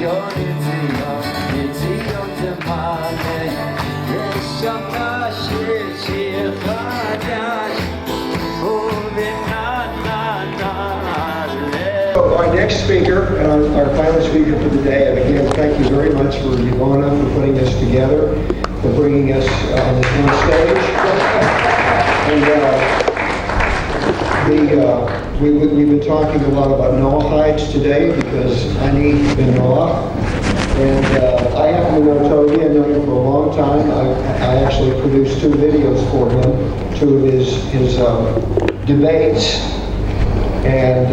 Our next speaker, our final speaker for the day, and again, thank you very much for Yiboneh for putting this together, for bringing us on this one stage. And we've been talking a lot about Noahides today because I need ben Noah. And I happen to know Tovia. I've known him for a long time. I actually produced 2 videos for him, 2 of his debates. And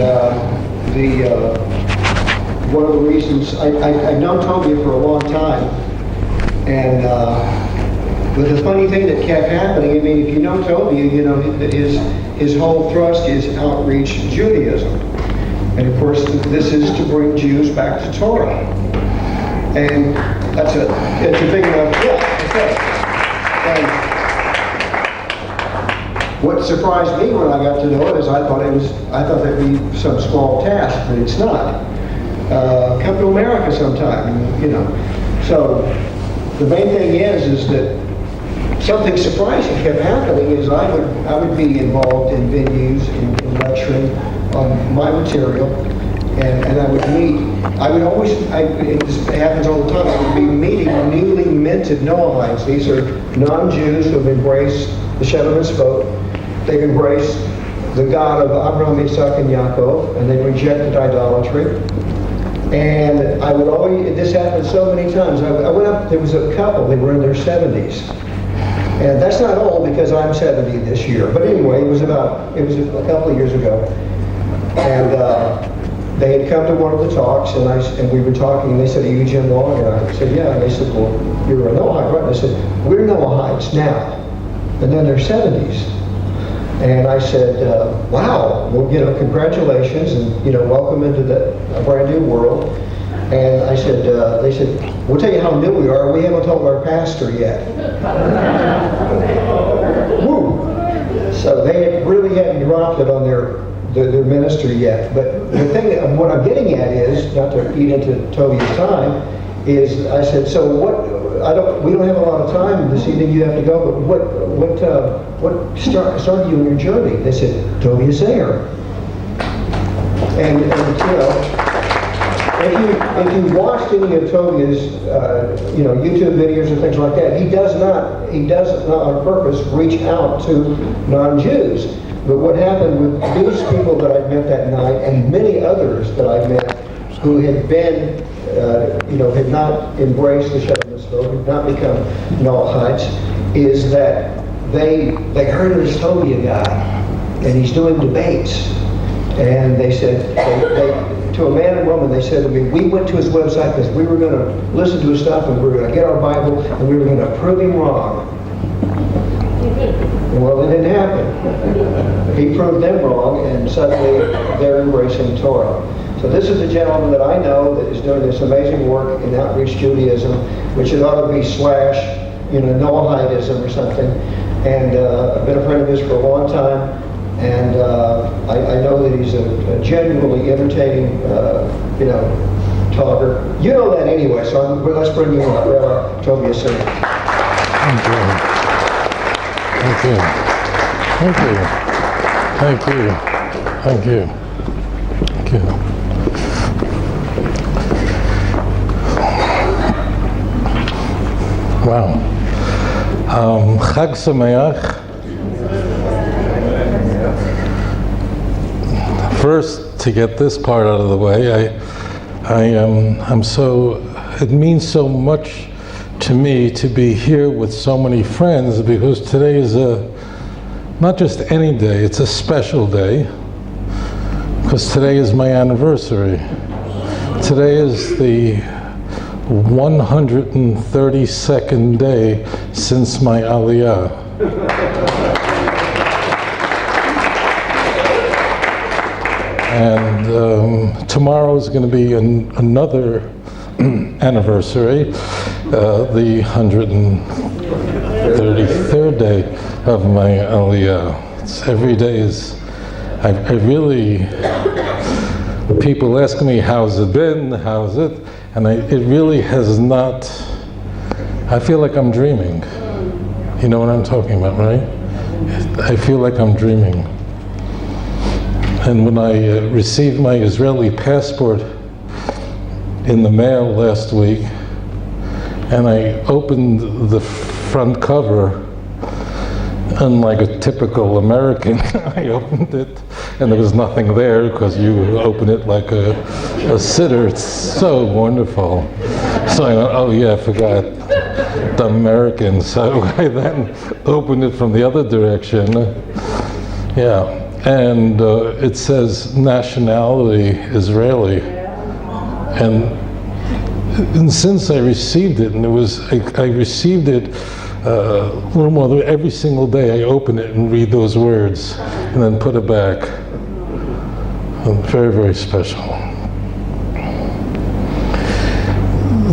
one of the reasons I've known Tovia for a long time, and but the funny thing that kept happening, I mean, if you know Tovia, you know his whole thrust is outreach Judaism, and of course this is to bring Jews back to Torah, and it's a big enough okay. And what surprised me when I got to know it is I thought that'd be some small task, but it's not. Come to America sometime, you know. So the main thing is that something surprising kept happening is I would be involved in venues, in lecturing on my material, and I would meet. It happens all the time. I would be meeting newly minted Noahides. These are non-Jews who have embraced the Shem HaMitzvot. They've embraced the God of Abraham, Isaac, and Yaakov, and they've rejected idolatry. And I would always, this happened so many times. I went up, there was a couple, they were in their 70s. And that's not old because I'm 70 this year. But anyway, it was a couple of years ago. And they had come to one of the talks, and we were talking, and they said, "Are you Jim Long?" And I said, "Yeah." And they said, "Well, you're a Noahide, right?" And I said, "We're Noahides now." And then they're 70s. And I said, wow, well, you know, congratulations, and, you know, welcome into a brand new world. And I said, they said, "We'll tell you how new we are. We haven't told our pastor yet." Woo! So they really hadn't dropped it on their ministry yet. But the thing, what I'm getting at is, not to eat into Tovia's time, is I said, "So what? We don't have a lot of time this evening. You have to go. But what started you in your journey?" They said, "Tovia Singer." And you know, if you watched any of Tovia's you know, YouTube videos and things like that, he does not on purpose reach out to non-Jews. But what happened with these people that I met that night, and many others that I met who had been you know, had not embraced the Shem HaMitzvot, had not become Noahides, is that they heard of this Tovia guy, and he's doing debates. And they said, to a man and woman, they said to me, "We went to his website because we were going to listen to his stuff, and we were going to get our Bible, and we were going to prove him wrong." Well, it didn't happen. He proved them wrong, and suddenly they're embracing Torah. So this is the gentleman that I know that is doing this amazing work in outreach Judaism, which it ought to be / you know, Noahidism or something. And I've been a friend of his for a long time, and I know that he's a genuinely entertaining, you know, talker. You know that anyway, so let's bring you up, Rabbi Tovia Singer. Thank you. Thank you. Thank you. Thank you. Thank you. Thank you. Wow. Chag Sameach. First, to get this part out of the way, it means so much to me to be here with so many friends, because today is not just any day, it's a special day, because today is my anniversary. Today is the 132nd day since my Aliyah. And tomorrow is going to be another anniversary, the 133rd day of my Aliyah. Every day is, I really, people ask me, how's it been, how's it? And it really has not, I feel like I'm dreaming. You know what I'm talking about, right? I feel like I'm dreaming. And when I received my Israeli passport in the mail last week, and I opened the front cover, unlike a typical American, I opened it and there was nothing there, because you open it like a sitter. It's so wonderful. So I went, oh yeah, I forgot the American. So I then opened it from the other direction. Yeah, and it says nationality Israeli. And since I received it, and I received it a little more than every single day, I open it and read those words and then put it back. Very, very special.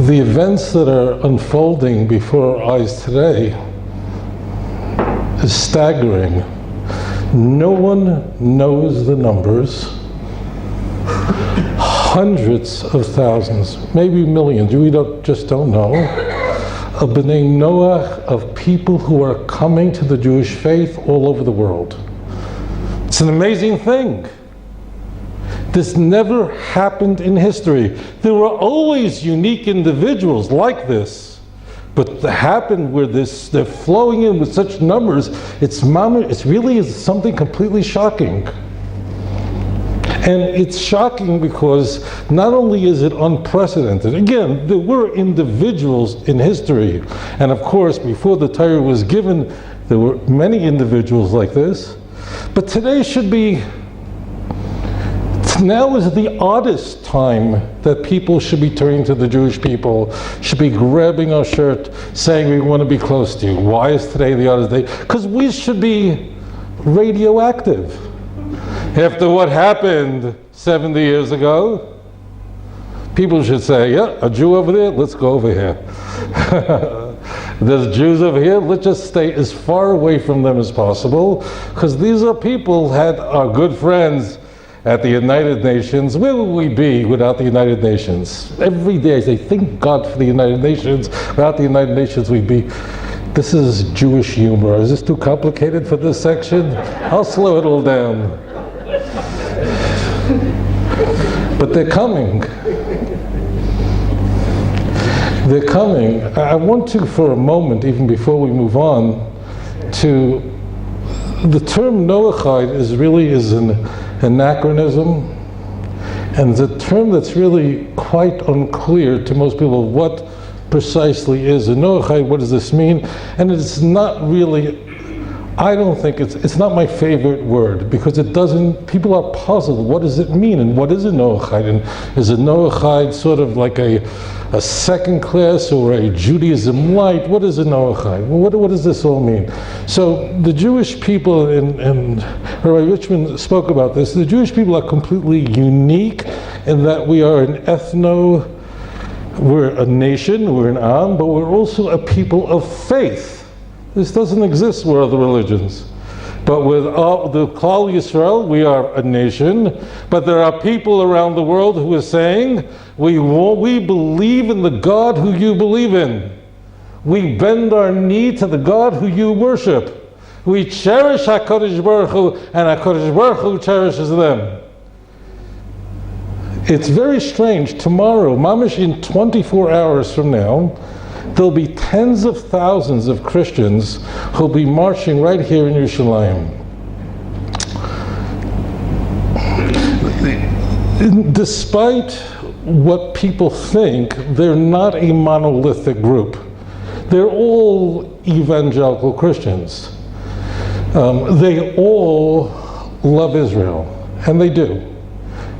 The events that are unfolding before our eyes today is staggering. No one knows the numbers. Hundreds of thousands, maybe millions, we just don't know, of B'nai Noach, of people who are coming to the Jewish faith all over the world. It's an amazing thing. This never happened in history. There were always unique individuals like this, but to happen where they're flowing in with such numbers, it's really something completely shocking. And it's shocking because not only is it unprecedented, again, there were individuals in history, and of course, before the Torah was given, there were many individuals like this, but today now is the oddest time that people should be turning to the Jewish people, should be grabbing our shirt, saying we want to be close to you. Why is today the oddest day? Because we should be radioactive. After what happened 70 years ago, people should say, yeah, a Jew over there, let's go over here. There's Jews over here, let's just stay as far away from them as possible, because these are people that are good friends at the United Nations. Where would we be without the United Nations? Every day I say, thank God for the United Nations. Without the United Nations, we'd be... This is Jewish humor. Is this too complicated for this section? I'll slow it all down. But they're coming. They're coming. I want to, for a moment, even before we move on, to the term Noahide is an anachronism, and the term that's really quite unclear to most people what precisely is a Noahide. What does this mean? And it's not really, I don't think it's not my favorite word, because it doesn't, people are puzzled, what does it mean, and what is a Noahide, and is a Noahide sort of like a second class or a Judaism light? What is a Noahide? What does this all mean? So the Jewish people, and Rabbi Richmond spoke about this, the Jewish people are completely unique in that we are we're a nation, we're an Am, but we're also a people of faith. This doesn't exist with other religions. But with the Klal Yisrael, we are a nation, but there are people around the world who are saying, we believe in the God who you believe in. We bend our knee to the God who you worship. We cherish HaKadosh Baruch Hu, and HaKadosh Baruch Hu cherishes them. It's very strange. Tomorrow, mamish in 24 hours from now, there'll be tens of thousands of Christians who'll be marching right here in Yerushalayim. Despite what people think, they're not a monolithic group. They're all evangelical Christians. They all love Israel, and they do.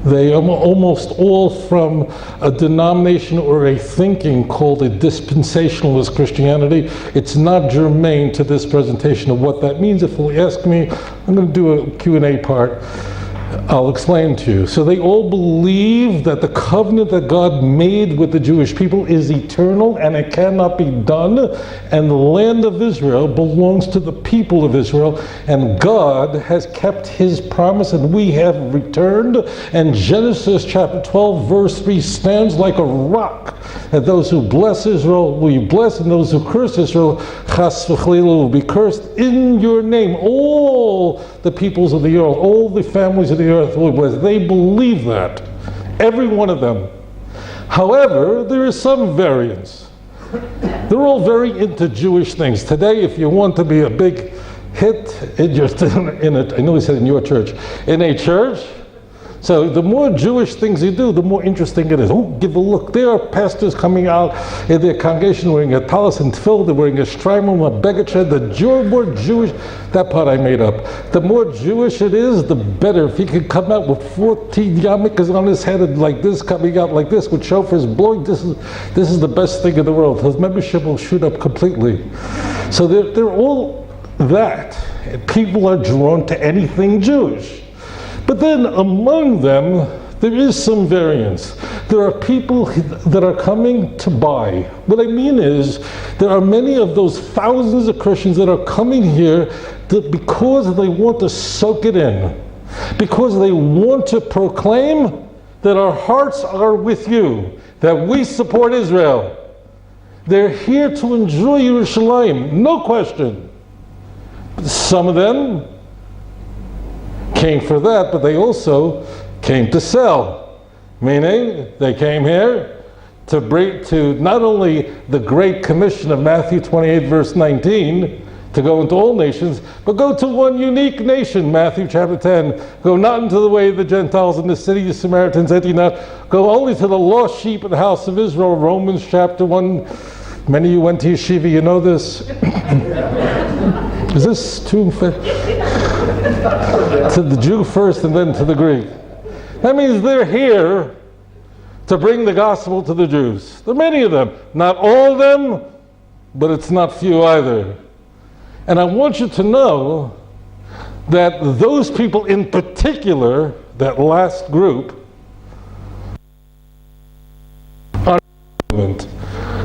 They are almost all from a denomination or a thinking called a dispensationalist Christianity. It's not germane to this presentation of what that means. If you ask me, I'm going to do a Q&A part. I'll explain to you. So they all believe that the covenant that God made with the Jewish people is eternal and it cannot be done, and the land of Israel belongs to the people of Israel, and God has kept his promise and we have returned, and Genesis chapter 12 verse 3 stands like a rock, that those who bless Israel will be blessed, and those who curse Israel, chas v'chalila, will be cursed in your name. All the peoples of the earth, all the families of the earth will be blessed. They believe that, every one of them. However, there is some variance. They're all very into Jewish things. Today, if you want to be a big hit in a, I know he said in your church, in a church, so the more Jewish things you do, the more interesting it is. Oh, give a look. There are pastors coming out in their congregation wearing a talis and tefillin, they're wearing a shtreimel, a begached. The more Jewish, that part I made up. The more Jewish it is, the better. If he could come out with 14 yarmulkes on his head and like this, coming out like this, with shofars blowing, this is the best thing in the world. His membership will shoot up completely. So they're all that. People are drawn to anything Jewish. But then among them, there is some variance. There are people that are coming to buy. What I mean is, there are many of those thousands of Christians that are coming here because they want to soak it in, because they want to proclaim that our hearts are with you, that we support Israel. They're here to enjoy Yerushalayim, no question. Some of them came for that, but they also came to sell. Meaning, they came here to bring to not only the Great Commission of Matthew 28 verse 19, to go into all nations, but go to one unique nation, Matthew chapter 10. Go not into the way of the Gentiles in the city of Samaritans, enter not. Go only to the lost sheep of the house of Israel, Romans chapter 1. Many of you went to yeshiva, you know this. Is this too to the Jew first and then to the Greek? That means they're here to bring the gospel to the Jews. There are many of them. Not all of them, but it's not few either. And I want you to know that those people in particular, that last group, are movement.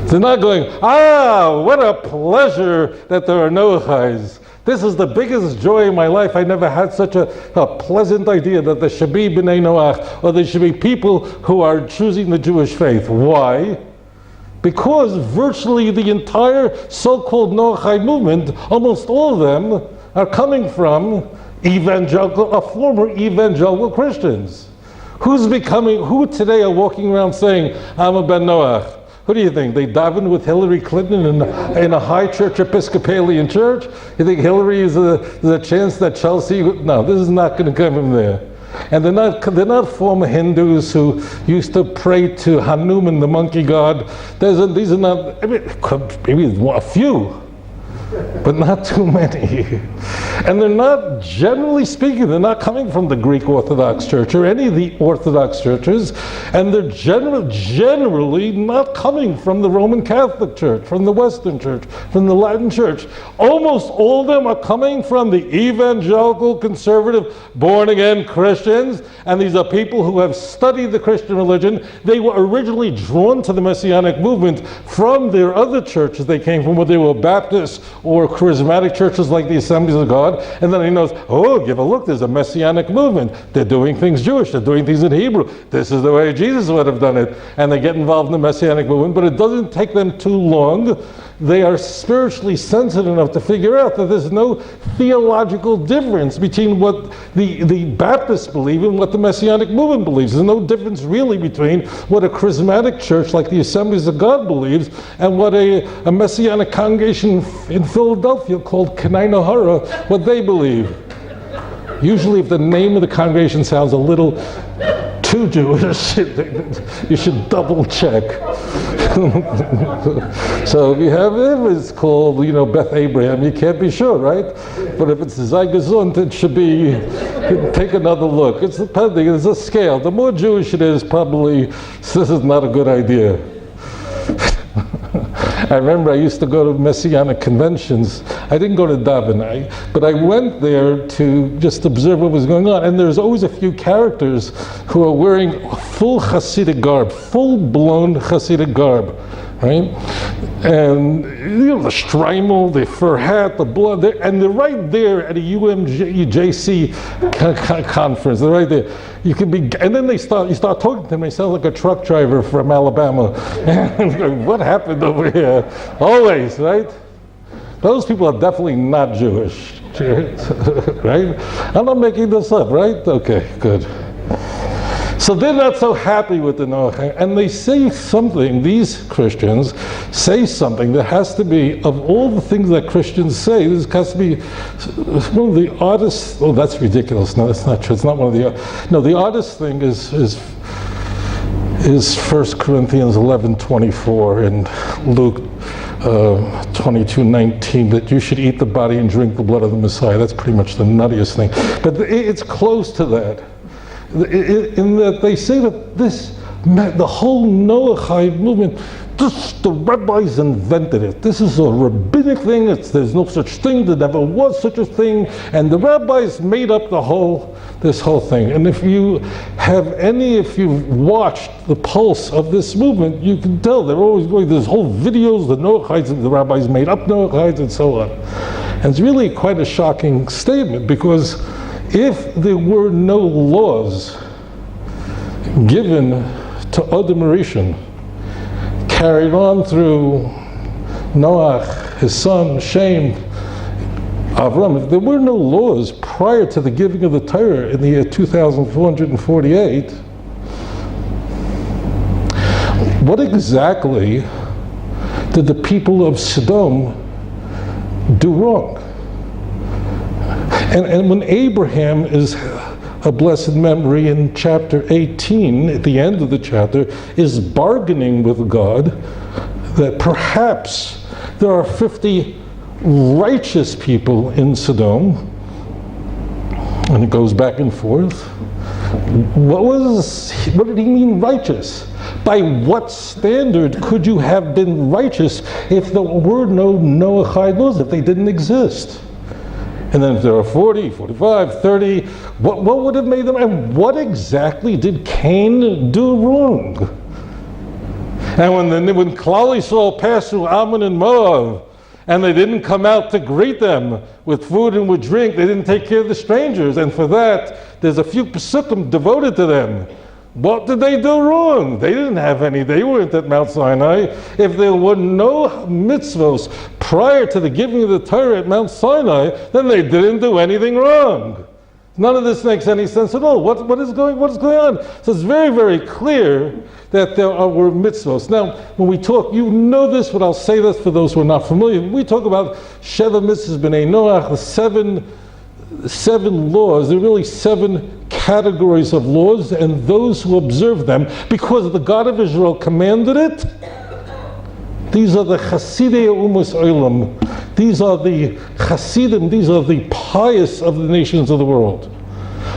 They're not going, what a pleasure that there are Noahides. This is the biggest joy in my life. I never had such a pleasant idea that there should be B'nai Noach, or there should be people who are choosing the Jewish faith. Why? Because virtually the entire so-called Noachide movement, almost all of them, are coming from former evangelical Christians. Who today are walking around saying, I'm a Ben Noach? Who do you think? They davened with Hillary Clinton in a high church Episcopalian church? You think Hillary is a chance that Chelsea? No, this is not going to come from there. And they're not former Hindus who used to pray to Hanuman, the monkey god. These are not, maybe a few, but not too many. And they're not, generally speaking, they're not coming from the Greek Orthodox Church or any of the Orthodox churches, and they're generally not coming from the Roman Catholic Church, from the Western Church, from the Latin Church. Almost all of them are coming from the evangelical, conservative, born-again Christians, and these are people who have studied the Christian religion. They were originally drawn to the Messianic movement from their other churches they came from, whether they were Baptists or charismatic churches like the Assemblies of God, and then he knows, give a look, there's a Messianic movement. They're doing things Jewish, they're doing things in Hebrew. This is the way Jesus would have done it. And they get involved in the Messianic movement, but it doesn't take them too long. They are spiritually sensitive enough to figure out that there's no theological difference between what the Baptists believe and what the Messianic movement believes. There's no difference really between what a charismatic church like the Assemblies of God believes and what a Messianic congregation in Philadelphia called Kenai Nahara, what they believe. Usually if the name of the congregation sounds a little too Jewish, you should double check. So if you have, if it's called, Beth Abraham, you can't be sure, right? But if it's Zygazund, it should be, take another look. It's depending, it's a scale. The more Jewish it is, probably this is not a good idea. I remember I used to go to Messianic conventions. I didn't go to daven, but I went there to just observe what was going on. And there's always a few characters who are wearing full Hasidic garb, full-blown Hasidic garb, right? And the shtreimel, the fur hat, the blood, and they're right there at a UMJC conference. They're right there. You can be, and then you start talking to them. They sound like a truck driver from Alabama. And what happened over here? Always, right? Those people are definitely not Jewish, right? I'm not making this up, right? Okay, good. So they're not so happy with the Noahide, and they say something, these Christians say something that has to be, of all the things that Christians say, this has to be one of the oddest, oh, that's ridiculous, no, that's not true, it's not one of the, no, the oddest thing is 1 Corinthians 11:24 and Luke 22:19, that you should eat the body and drink the blood of the Messiah. That's pretty much the nuttiest thing. But it's close to that. In that they say that the whole Noachide movement, the rabbis invented it. This is a rabbinic thing. There's no such thing. There never was such a thing. And the rabbis made up this whole thing. And if you've watched the pulse of this movement, you can tell they're always going, there's whole videos, the Noahides, and the rabbis made up Noahides, and so on. And it's really quite a shocking statement, because if there were no laws given to Adam Rishon, carried on through Noach, his son, Shem, Avram, if there were no laws prior to the giving of the Torah in the year 2448, what exactly did the people of Sodom do wrong? And when Abraham is a blessed memory in chapter 18, at the end of the chapter, is bargaining with God that perhaps there are 50 righteous people in Sodom, and it goes back and forth. What did he mean righteous? By what standard could you have been righteous if there were no Noahide laws, if they didn't exist? And then if there are 40, 45, 30, what would have made them? And what exactly did Cain do wrong? And when Klal Yisrael passed through Ammon and Moab, and they didn't come out to greet them with food and with drink, they didn't take care of the strangers, and for that, there's a few Pesukim devoted to them. What did they do wrong? They didn't have any. They weren't at Mount Sinai. If there were no mitzvos prior to the giving of the Torah at Mount Sinai, then they didn't do anything wrong. None of this makes any sense at all. What is going on? So it's very, very clear that there were mitzvos. Now, when we talk, you know this, but I'll say this for those who are not familiar. When we talk about Sheva Mitzvahs B'nai Noach, the seven laws, there are really 7 categories of laws, and those who observe them, because the God of Israel commanded it, these are the Chasidei Umas Olam. These are the Hasidim, these are the pious of the nations of the world.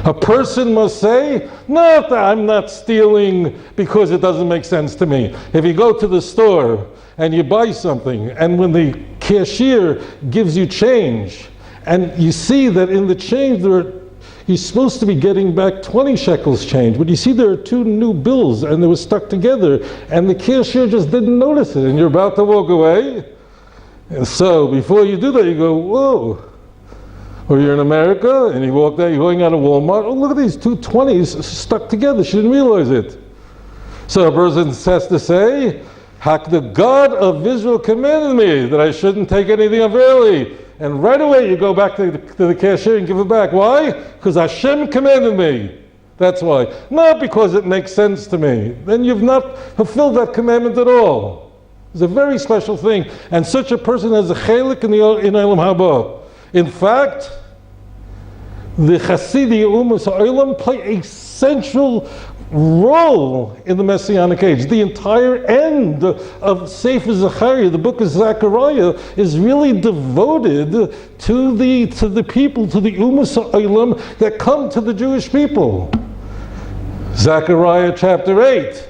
A person must say, no, I'm not stealing because it doesn't make sense to me. If you go to the store and you buy something, and when the cashier gives you change, and you see that in the change you're supposed to be getting back 20 shekels change, but you see there are 2 new bills and they were stuck together, and the cashier just didn't notice it, and you're about to walk away. And so before you do that, you go, whoa. Or you're in America and you walk there, you're going out of Walmart, oh, look at these 2 20s stuck together, she didn't realize it. So a person has to say, the God of Israel commanded me that I shouldn't take anything up early. And right away you go back to the cashier and give it back. Why? Because Hashem commanded me. That's why. Not because it makes sense to me. Then you've not fulfilled that commandment at all. It's a very special thing. And such a person has a chelik in Olam Haba. In fact, the Chasidei Umas Olam play a central role in the Messianic Age. The entire end of Sefer Zechariah, the book of Zechariah, is really devoted to the people, to the Umas Olam that come to the Jewish people. Zechariah chapter 8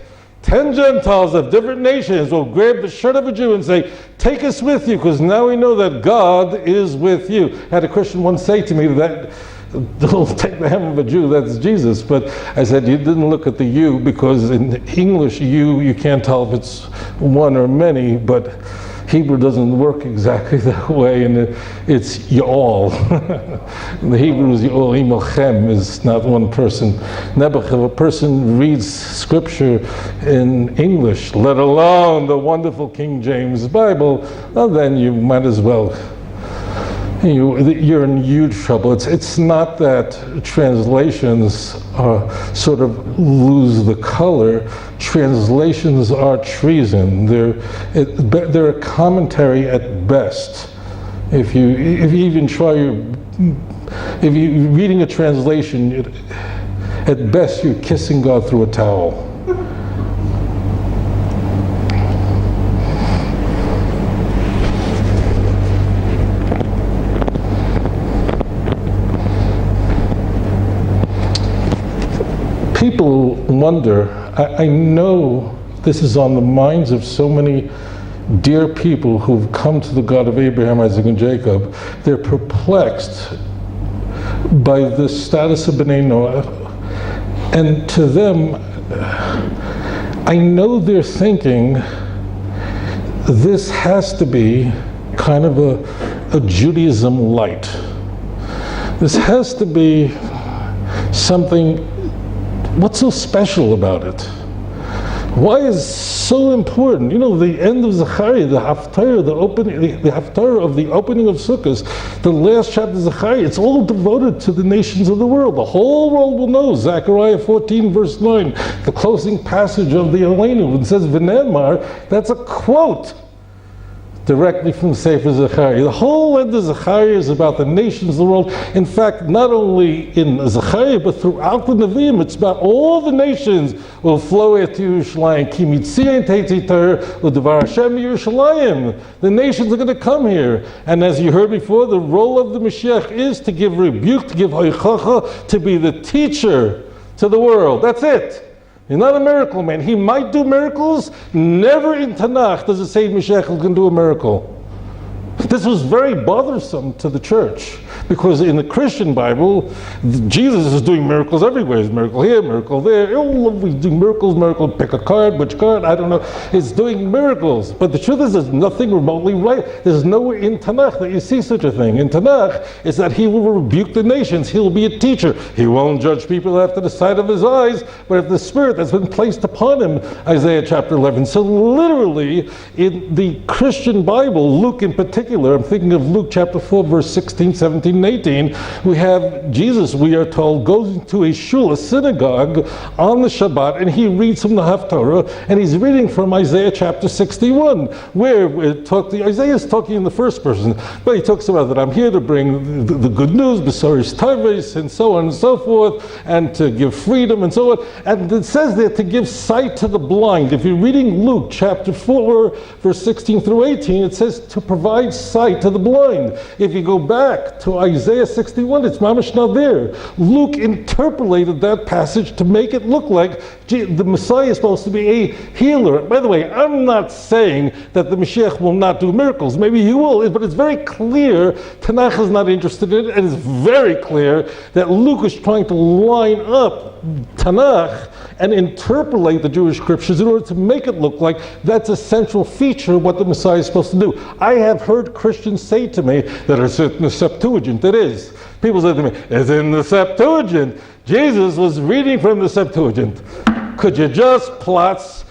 10 Gentiles of different nations will grab the shirt of a Jew and say, take us with you, because now we know that God is with you. I had a Christian once say to me that, don't take the hem of a Jew, that's Jesus. But I said, you didn't look at the you, because in English, you can't tell if it's one or many, but Hebrew doesn't work exactly that way, and it's y'all. The Hebrew is y'all, imochem, is not one person. Nebuch, if a person reads scripture in English, let alone the wonderful King James Bible, well, then you might as well, you're in huge trouble. It's not that translations sort of lose the color. Translations are treason. They're a commentary at best. If you even try if you're reading a translation, at best you're kissing God through a towel. People wonder, I know this is on the minds of so many dear people who've come to the God of Abraham, Isaac, and Jacob. They're perplexed by the status of B'nai Noah. And to them, I know they're thinking, this has to be kind of a Judaism light. This has to be something. What's so special about it? Why is it so important? You know, the end of Zechariah, the Haftarah, the Haftarah of the opening of Sukkot, the last chapter of Zechariah, it's all devoted to the nations of the world. The whole world will know. Zechariah 14, verse 9, the closing passage of the Elenu, it says, V'nemar, that's a quote directly from Sefer Zechariah. The whole end of Zechariah is about the nations of the world. In fact, not only in Zechariah, but throughout the Nevi'im, it's about all the nations will flow at Yerushalayim. Ki mitzion teitzitor u'devar Hashem Yerushalayim. The nations are going to come here. And as you heard before, the role of the Mashiach is to give rebuke, to give hoichacha, to be the teacher to the world. That's it. He's not a miracle man. He might do miracles. Never in Tanakh does it say Mashiach can do a miracle. This was very bothersome to the church, because in the Christian Bible, Jesus is doing miracles everywhere. There's miracle here, miracle there. He's doing miracles, pick a card, which card, I don't know. It's doing miracles. But the truth is, there's nothing remotely right. There's nowhere in Tanakh that you see such a thing. In Tanakh, it's that he will rebuke the nations. He'll be a teacher. He won't judge people after the sight of his eyes, but of the Spirit that's been placed upon him, Isaiah chapter 11. So literally, in the Christian Bible, Luke in particular, I'm thinking of Luke chapter 4, verse 16, 17, and 18. We have Jesus, we are told, goes into a shul, a synagogue, on the Shabbat, and he reads from the Haftarah, and he's reading from Isaiah chapter 61, where Isaiah is talking in the first person, but he talks about that I'm here to bring the good news, Besoris Tavis, and so on and so forth, and to give freedom, and so on. And it says there to give sight to the blind. If you're reading Luke chapter 4, verse 16 through 18, it says to provide sight to the blind. If you go back to Isaiah 61, it's mamash not there. Luke interpolated that passage to make it look like the Messiah is supposed to be a healer. By the way, I'm not saying that the Mashiach will not do miracles. Maybe he will, but it's very clear Tanakh is not interested in it, and it's very clear that Luke is trying to line up Tanakh and interpolate the Jewish scriptures in order to make it look like that's a central feature of what the Messiah is supposed to do. I have heard Christians say to me that it's in the Septuagint. It is. People say to me, it's in the Septuagint. Jesus was reading from the Septuagint. Could you just plots?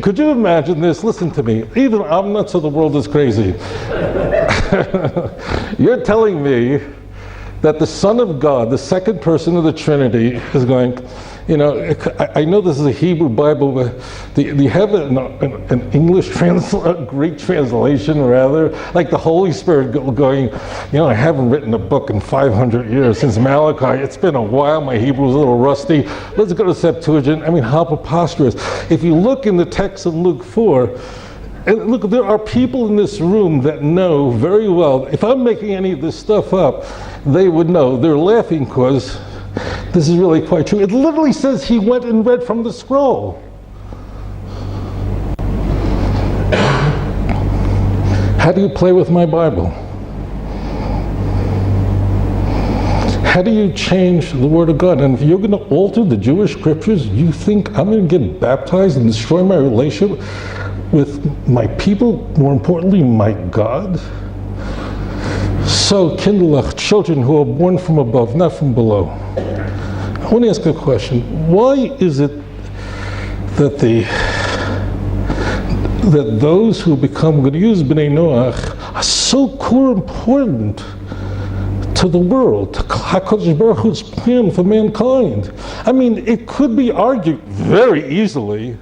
Could you imagine this? Listen to me. Even I'm not so the world is crazy. You're telling me that the Son of God, the second person of the Trinity, is going, you know, I know this is a Hebrew Bible, but do you have an English Greek translation rather? Like the Holy Spirit going, you know, I haven't written a book in 500 years since Malachi. It's been a while. My Hebrew's a little rusty. Let's go to Septuagint. I mean, how preposterous. If you look in the text of Luke 4, and look, there are people in this room that know very well, if I'm making any of this stuff up, they would know. They're laughing because this is really quite true. It literally says he went and read from the scroll. How do you play with my Bible? How do you change the Word of God? And if you're going to alter the Jewish scriptures, you think I'm going to get baptized and destroy my relationship with my people, more importantly, my God? So, kinderlach, children who are born from above, not from below. I want to ask a question. Why is it that those who become, I'm going to use B'nai Noach, are so core important to the world, to HaKadosh Baruch Hu's plan for mankind? I mean, it could be argued very easily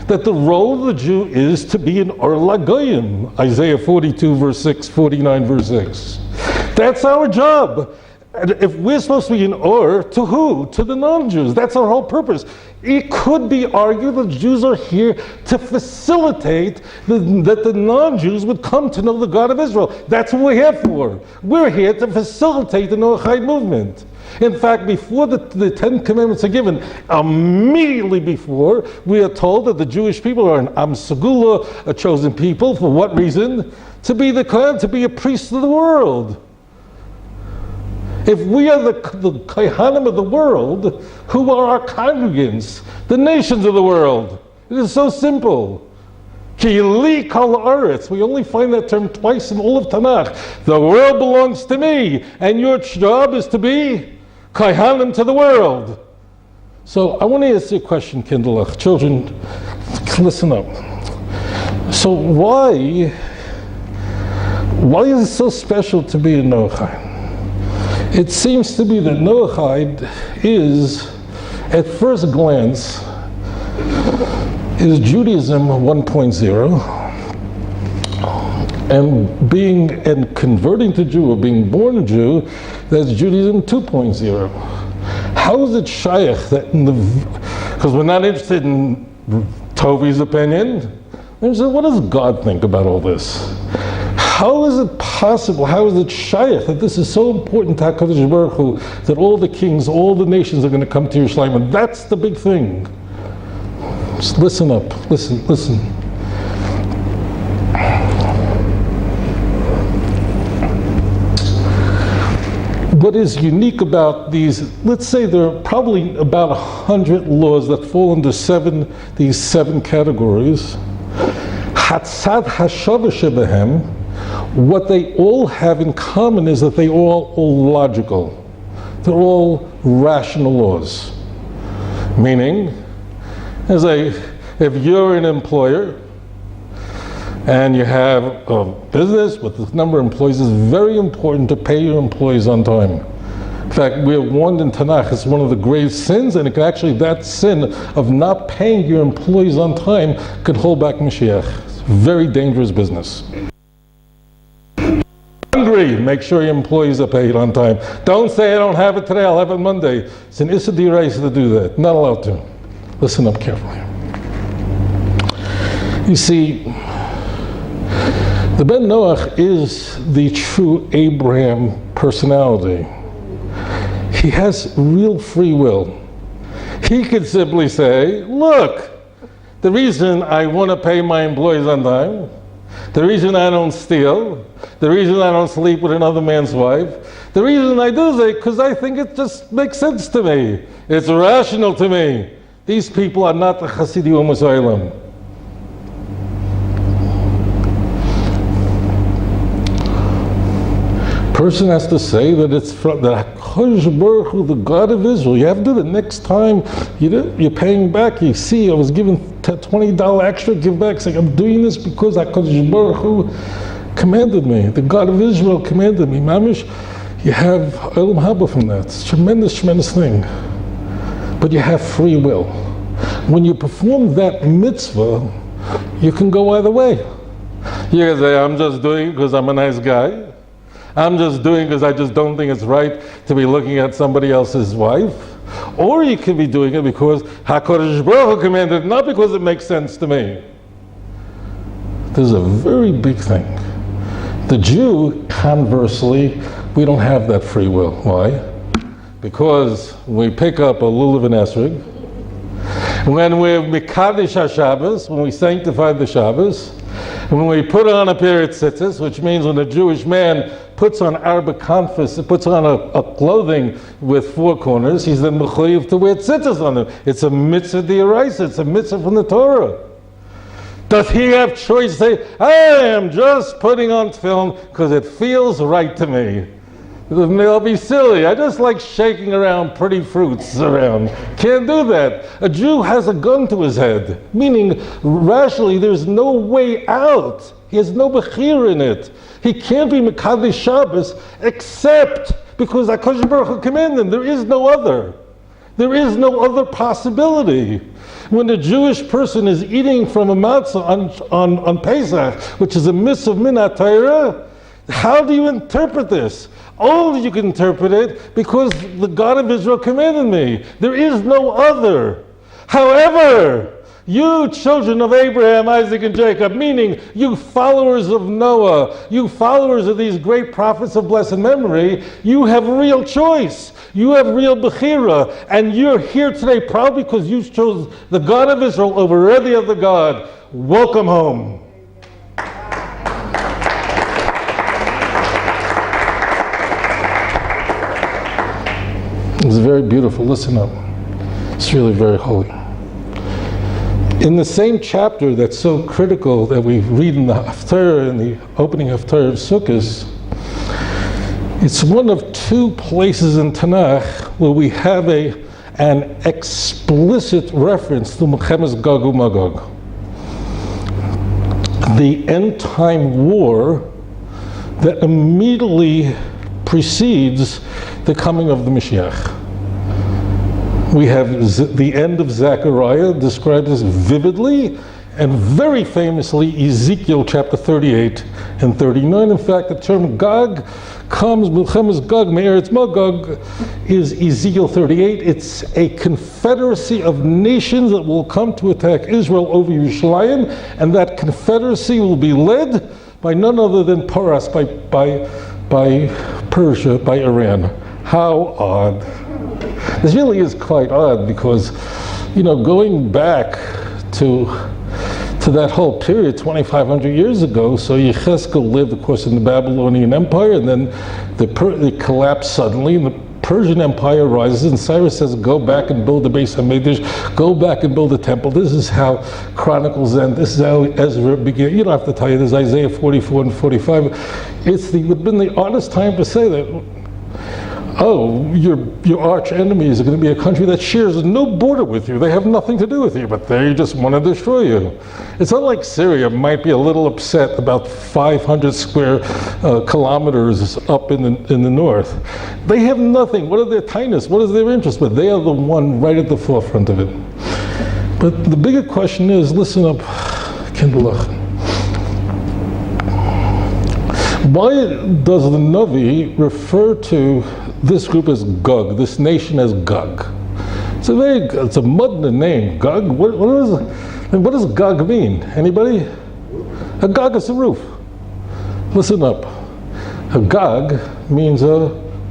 that the role of the Jew is to be an Or Lagoyim, Isaiah 42 verse 6, 49 verse 6. That's our job. And if we're supposed to be an Or, to who? To the non-Jews. That's our whole purpose. It could be argued that Jews are here to facilitate that the non-Jews would come to know the God of Israel. That's what we're here for. We're here to facilitate the Noachide movement. In fact, before the Ten Commandments are given, immediately before, we are told that the Jewish people are an Am Segula, a chosen people. For what reason? To be the Kohen, to be a priest of the world. If we are the Kohanim of the world, who are our congregants? The nations of the world. It is so simple. Ki li kol haaretz. We only find that term twice in all of Tanakh. The world belongs to me, and your job is to be Kohanim to the world. So I want to ask you a question, kinderlach. Children, listen up. So why is it so special to be a Noahide? It seems to be that Noahide is, at first glance, is Judaism 1.0, and converting to Jew or being born a Jew, that's Judaism 2.0. How is it shaykh that because we're not interested in Tovi's opinion, we're interested, what does God think about all this? How is it possible, how is it shaykh that this is so important to HaKadosh Baruch Hu, that all the kings, all the nations are going to come to Yerushalayim? And that's the big thing. Just listen up, listen. What is unique about these, let's say there are probably about 100 laws that fall under these seven categories. Hatzad hashava shebehem, what they all have in common is that they all logical. They're all rational laws. Meaning, if you're an employer and you have a business with a number of employees, it's very important to pay your employees on time. In fact, we are warned in Tanakh, it's one of the grave sins, and it can actually, that sin of not paying your employees on time could hold back Mashiach. It's a very dangerous business. Hungry, make sure your employees are paid on time. Don't say I don't have it today, I'll have it Monday. It's an Issa d'Oraisa to do that. Not allowed to. Listen up carefully. You see, the Ben Noach is the true Abraham personality. He has real free will. He could simply say, look, the reason I want to pay my employees on time, the reason I don't steal, the reason I don't sleep with another man's wife, the reason I do that because I think it just makes sense to me. It's rational to me. These people are not the Hasidim U'Musaylim. Person has to say that it's from the HaKadosh Baruch Hu, the God of Israel. You have to do it next time you're paying back. You see, I was given $20 extra, give back. It's like, I'm doing this because HaKadosh Baruch Hu commanded me. The God of Israel commanded me. Mamish, you have Olam Haba from that. It's a tremendous, tremendous thing. But you have free will. When you perform that mitzvah, you can go either way. You can say, I'm just doing it because I'm a nice guy. I'm just doing because I just don't think it's right to be looking at somebody else's wife. Or you could be doing it because HaKadosh Baruch Hu commanded it, not because it makes sense to me. There's a very big thing. The Jew, conversely, we don't have that free will. Why? Because we pick up a lulav and esrog, When we're Mekadesh HaShabbos, when we sanctify the Shabbos, when we put on a pair of tzitzis, which means when a Jewish man puts on arba kanfas, puts on a clothing with four corners, he's then mechuyev to wear tzitzis on them. It's a mitzvah d'oraisa, it's a mitzvah from the Torah. Does he have choice to say, I am just putting on film because it feels right to me? They'll be silly. I just like shaking around pretty fruits around. Can't do that. A Jew has a gun to his head, meaning rationally there's no way out. He has no bechira in it. He can't be Mekadesh Shabbos except because HaKadosh Baruch Hu commanded him. There is no other. There is no other possibility. When a Jewish person is eating from a matzah on Pesach, which is a mitzvah min HaTorah, how do you interpret this? Only you can interpret it because the God of Israel commanded me. There is no other. However, you children of Abraham, Isaac, and Jacob, meaning you followers of Noah, you followers of these great prophets of blessed memory, you have real choice. You have real bechira. And you're here today probably because you chose the God of Israel over any other God. Welcome home. It's very beautiful. Listen up. It's really very holy. In the same chapter that's so critical that we read in the Haftarah, in the opening Haftarah of Sukkot, it's one of two places in Tanakh where we have an explicit reference to Milchemes Gog and Magog, the end-time war that immediately precedes the coming of the Mashiach. We have the end of Zechariah described as vividly and very famously Ezekiel chapter 38 and 39. In fact, the term Gog comes, Milchemes Gog, Me'eretz Magog, is Ezekiel 38. It's a confederacy of nations that will come to attack Israel over Yerushalayim, and that confederacy will be led by none other than Paras, by Persia, by Iran. How odd. This really is quite odd because, going back to that whole period, 2,500 years ago, so Yechezkel lived, of course, in the Babylonian Empire, and then it collapsed suddenly, and the Persian Empire rises, and Cyrus says, go back and build the Beis HaMikdash, go back and build the temple. This is how Chronicles end. This is how Ezra began. You don't have to tell you, there's Isaiah 44 and 45. It would have been the oddest time to say that. Oh, your arch enemies are going to be a country that shares no border with you. They have nothing to do with you, but they just want to destroy you. It's not like Syria might be a little upset about 500 square kilometers up in the north. They have nothing. What are their tightness? What is their interest? But they are the one right at the forefront of it. But the bigger question is, listen up, Kindlech. Why does the Navi refer to this group as Gog, this nation as Gog? It's a mudna name, Gog. What does Gog mean? Anybody? A Gog is a roof. Listen up. A Gog means a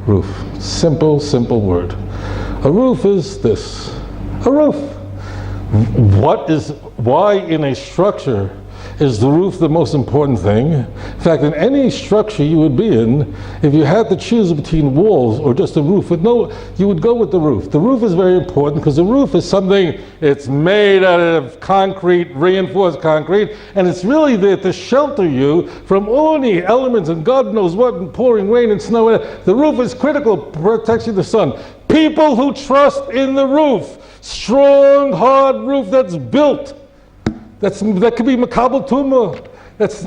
roof. Simple word. A roof is this. A roof. Why in a structure is the roof the most important thing? In fact, in any structure you would be in, if you had to choose between walls or just a roof, you would go with the roof. The roof is very important because the roof is something, it's made out of concrete, reinforced concrete, and it's really there to shelter you from all the elements and God knows what, and pouring rain and snow. The roof is critical, protects you the sun. People who trust in the roof, strong, hard roof that's built, that could be makabel tumah. That's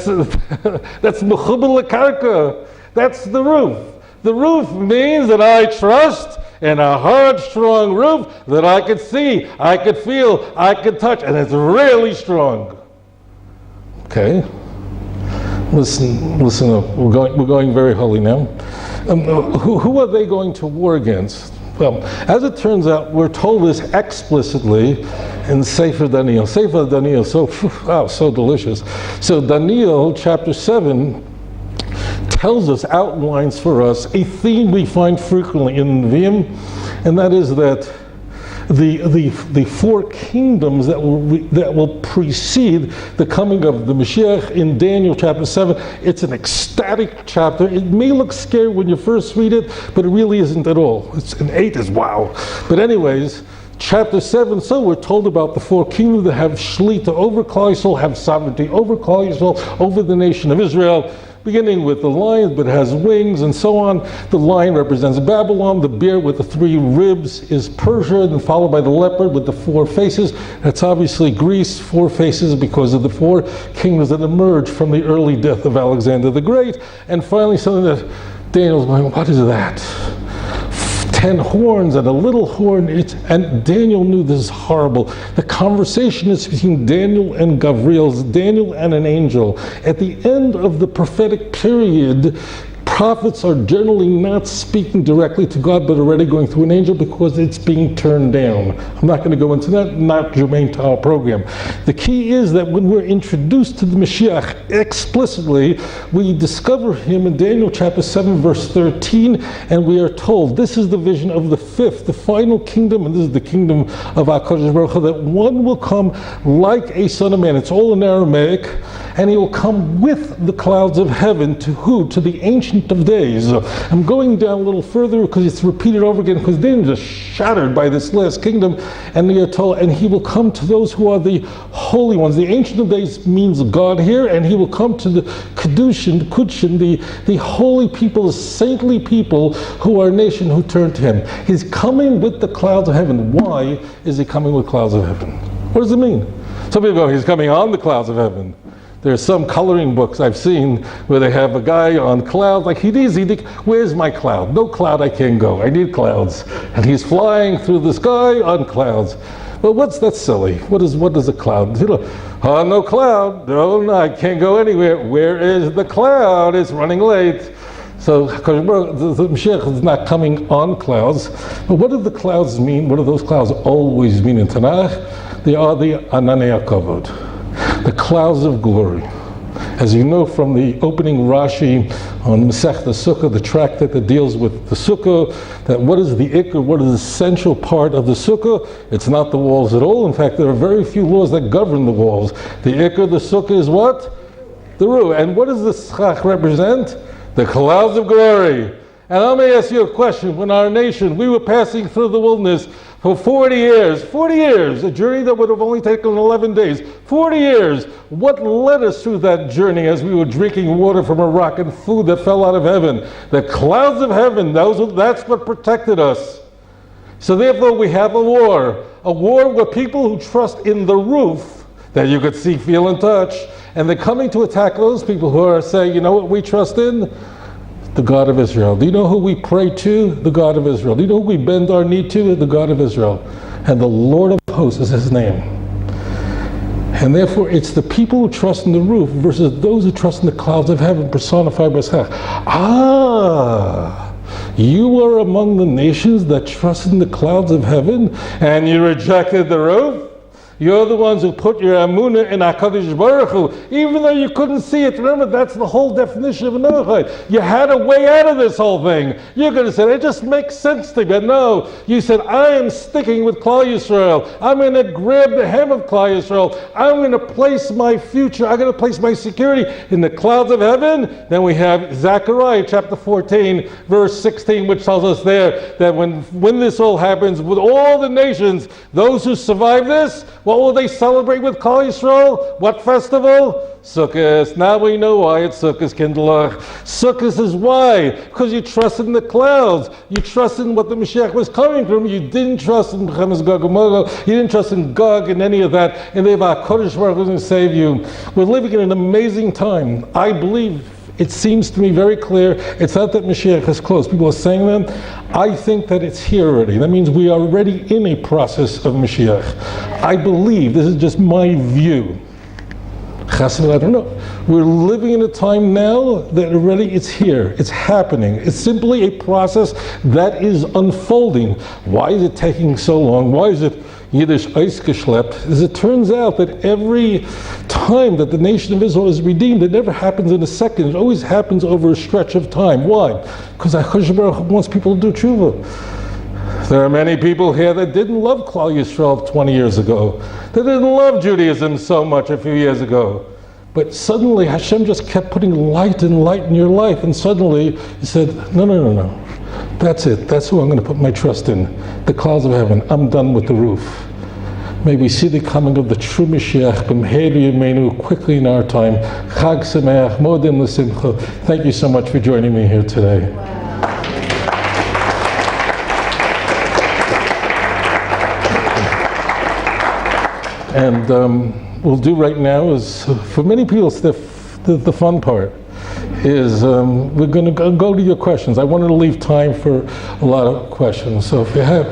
mechubel lekarka. That's the roof. The roof means that I trust in a hard, strong roof that I could see, I could feel, I could touch, and it's really strong. Okay. Listen up. We're going very holy now. Who are they going to war against? Well, as it turns out, we're told this explicitly in Sefer Daniel. Sefer Daniel, so delicious. So Daniel chapter 7 tells us, outlines for us a theme we find frequently in Nevi'im, and that is that the four kingdoms that will precede the coming of the Mashiach in Daniel chapter 7. It's an ecstatic chapter. It may look scary when you first read it, but it really isn't at all. It's an 8 is wow. But anyways, chapter 7, so we're told about the four kingdoms that have Shlita over Klal Yisrael, have sovereignty over Klal Yisrael, over the nation of Israel, beginning with the lion, but it has wings and so on. The lion represents Babylon, the bear with the 3 ribs is Persia, and followed by the leopard with the 4 faces. That's obviously Greece, 4 faces because of the 4 kingdoms that emerged from the early death of Alexander the Great. And finally something that Daniel's going, what is that? 10 horns and a little horn, and Daniel knew this is horrible. The conversation is between Daniel and Gabriel, Daniel and an angel. At the end of the prophetic period, prophets are generally not speaking directly to God, but already going through an angel because it's being turned down. I'm not going to go into that, not germane to our program. The key is that when we're introduced to the Mashiach explicitly, we discover him in Daniel chapter 7, verse 13, and we are told, this is the vision of the 5th, the final kingdom, and this is the kingdom of HaKadosh Baruch Hu, that one will come like a son of man. It's all in Aramaic, and he will come with the clouds of heaven to who? To the Ancient of Days. I'm going down a little further because it's repeated over again, because Daniel is shattered by this last kingdom, and we are told, and he will come to those who are the holy ones. The Ancient of Days means God here, and he will come to the Kedushin, the holy people, the saintly people who are a nation who turn to him. He's coming with the clouds of heaven. Why is he coming with clouds of heaven? What does it mean? Some people go, he's coming on the clouds of heaven. There's some coloring books I've seen where they have a guy on clouds, like where's my cloud? No cloud, I can't go. I need clouds. And he's flying through the sky on clouds. Well, that's silly. What is a cloud? No cloud. No, I can't go anywhere. Where is the cloud? It's running late. So the Mashiach is not coming on clouds. But what do the clouds mean? What do those clouds always mean in Tanakh? They are the Ananei HaKavod, the clouds of glory. As you know from the opening Rashi on Masechta Sukkah, the tractate that deals with the Sukkah, that what is the ikar, what is the central part of the Sukkah? It's not the walls at all. In fact, there are very few laws that govern the walls. The ikar, the Sukkah is what? The roof. And what does the schach represent? The clouds of glory. And let me ask you a question. When our nation, we were passing through the wilderness for 40 years, a journey that would have only taken 11 days, 40 years. What led us through that journey as we were drinking water from a rock and food that fell out of heaven? The clouds of heaven, that's what protected us. So therefore we have a war with people who trust in the roof that you could see, feel, and touch, and they're coming to attack those people who are saying, you know what we trust in? The God of Israel. Do you know who we pray to? The God of Israel. Do you know who we bend our knee to? The God of Israel. And the Lord of hosts is his name. And therefore it's the people who trust in the roof versus those who trust in the clouds of heaven personified by Schach. You are among the nations that trust in the clouds of heaven and you rejected the roof? You're the ones who put your amunah in HaKadosh Baruch Hu, even though you couldn't see it. Remember, that's the whole definition of a Noahide. You had a way out of this whole thing. You could have said, it just makes sense to me. But no, you said, I am sticking with Klal Yisrael. I'm going to grab the hem of Klal Yisrael. I'm going to place my future, I'm going to place my security in the clouds of heaven. Then we have Zechariah chapter 14, verse 16, which tells us there that when this all happens, with all the nations, those who survive this, what will they celebrate with Klal Yisrael? What festival? Sukkot. Now we know why it's Sukkot, Kindlech. Sukkot is why? Because you trusted in the clouds. You trusted in what the Mashiach was coming from. You didn't trust in Gog and Magog. You didn't trust in Gog and any of that. And therefore, HaKadosh Baruch Hu was going to save you. We're living in an amazing time. I believe, it seems to me very clear, it's not that Mashiach is close. People are saying that. I think that it's here already. That means we are already in a process of Mashiach. I believe, this is just my view. I don't know. We're living in a time now that already it's here. It's happening. It's simply a process that is unfolding. Why is it taking so long? Why is it Yiddish eisgeschleppt? As it turns out that every time that the nation of Israel is redeemed, it never happens in a second. It always happens over a stretch of time. Why? Because HaKadosh Baruch Hu wants people to do tshuva. There are many people here that didn't love Klal Yisrael 20 years ago. They didn't love Judaism so much a few years ago. But suddenly Hashem just kept putting light and light in your life, and suddenly He said, no. That's it. That's who I'm going to put my trust in. The clouds of heaven. I'm done with the roof. May we see the coming of the true Mashiach b'mheru yameinu quickly in our time. Chag Sameach, Modim L'Simcha. Thank you so much for joining me here today. And we'll do right now is, for many people, it's the fun part, is we're going to go to your questions. I wanted to leave time for a lot of questions. So if you have